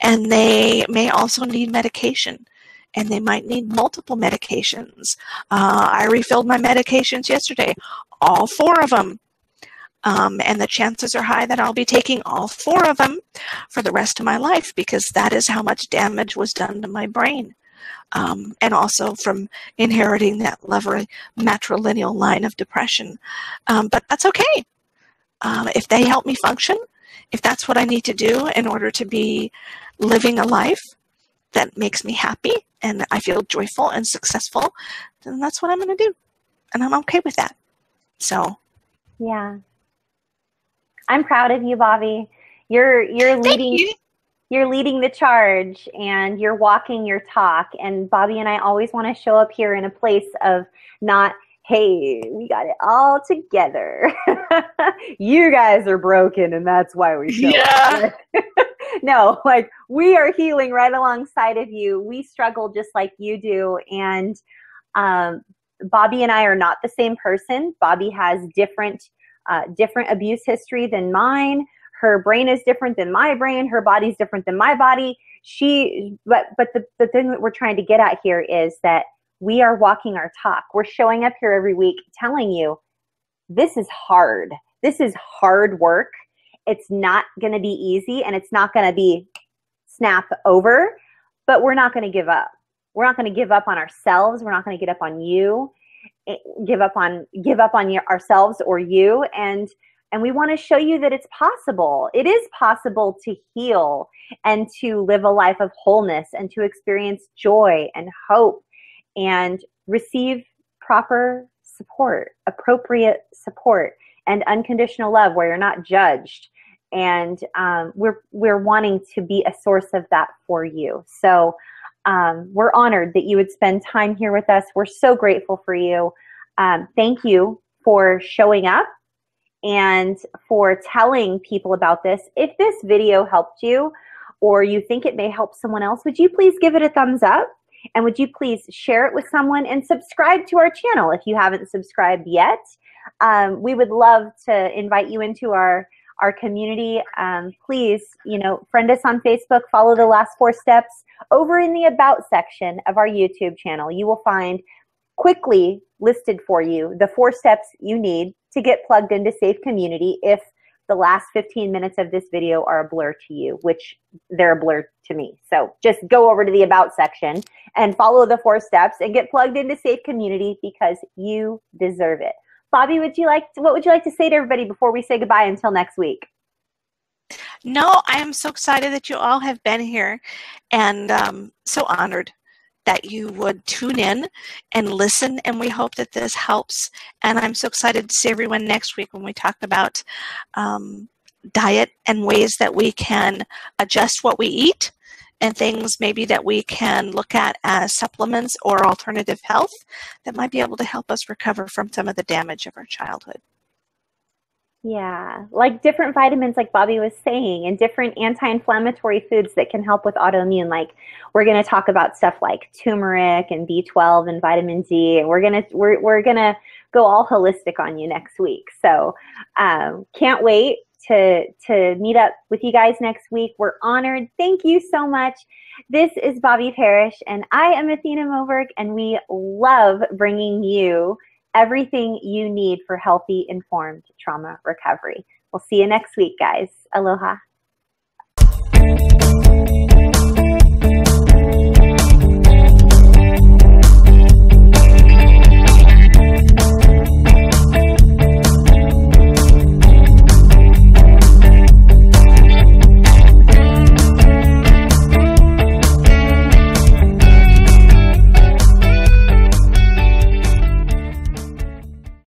And they may also need medication. And they might need multiple medications. I refilled my medications yesterday, all 4 of them. And the chances are high that I'll be taking all 4 of them for the rest of my life, because that is how much damage was done to my brain. And also from inheriting that matrilineal line of depression. But that's okay. If they help me function, if that's what I need to do in order to be living a life that makes me happy and I feel joyful and successful, then that's what I'm going to do. And I'm okay with that. So. Yeah. I'm proud of you, Bobby. You're leading. Thank you. You're leading the charge, and you're walking your talk. And Bobby and I always want to show up here in a place of not, hey, we got it all together. You guys are broken, and that's why we show up. No, like, we are healing right alongside of you. We struggle just like you do. And Bobby and I are not the same person. Bobby has different abuse history than mine. Her brain is different than my brain. Her body's different than my body. But the thing that we're trying to get at here is that we are walking our talk. We're showing up here every week telling you, this is hard. This is hard work. It's not going to be easy, and it's not going to be snap over, but we're not going to give up. We're not going to give up on ourselves. We're not going to give up on you, give up on ourselves or you. And we want to show you that it's possible. It is possible to heal and to live a life of wholeness and to experience joy and hope and receive proper support, appropriate support, and unconditional love where you're not judged. And we're wanting to be a source of that for you. So we're honored that you would spend time here with us. We're so grateful for you. Thank you for showing up and for telling people about this. If this video helped you, or you think it may help someone else, would you please give it a thumbs up? And would you please share it with someone and subscribe to our channel if you haven't subscribed yet? We would love to invite you into our community. Please, friend us on Facebook, follow the last 4 steps. Over in the About section of our YouTube channel, you will find quickly listed for you the 4 steps you need to get plugged into Safe Community if the last 15 minutes of this video are a blur to you, which they're a blur to me. So just go over to the About section and follow the 4 steps and get plugged into Safe Community, because you deserve it. Bobby, what would you like to say to everybody before we say goodbye until next week? No, I am so excited that you all have been here, and so honored that you would tune in and listen, and we hope that this helps. And I'm so excited to see everyone next week when we talk about diet and ways that we can adjust what we eat, and things maybe that we can look at as supplements or alternative health that might be able to help us recover from some of the damage of our childhood. Yeah, like different vitamins, like Bobby was saying, and different anti-inflammatory foods that can help with autoimmune. Like, we're going to talk about stuff like turmeric and B12 and vitamin D, and we're gonna go all holistic on you next week. So can't wait to meet up with you guys next week. We're honored. Thank you so much. This is Bobby Parrish, and I am Athena Moberg, and we love bringing you everything you need for healthy, informed trauma recovery. We'll see you next week, guys. Aloha. Bye.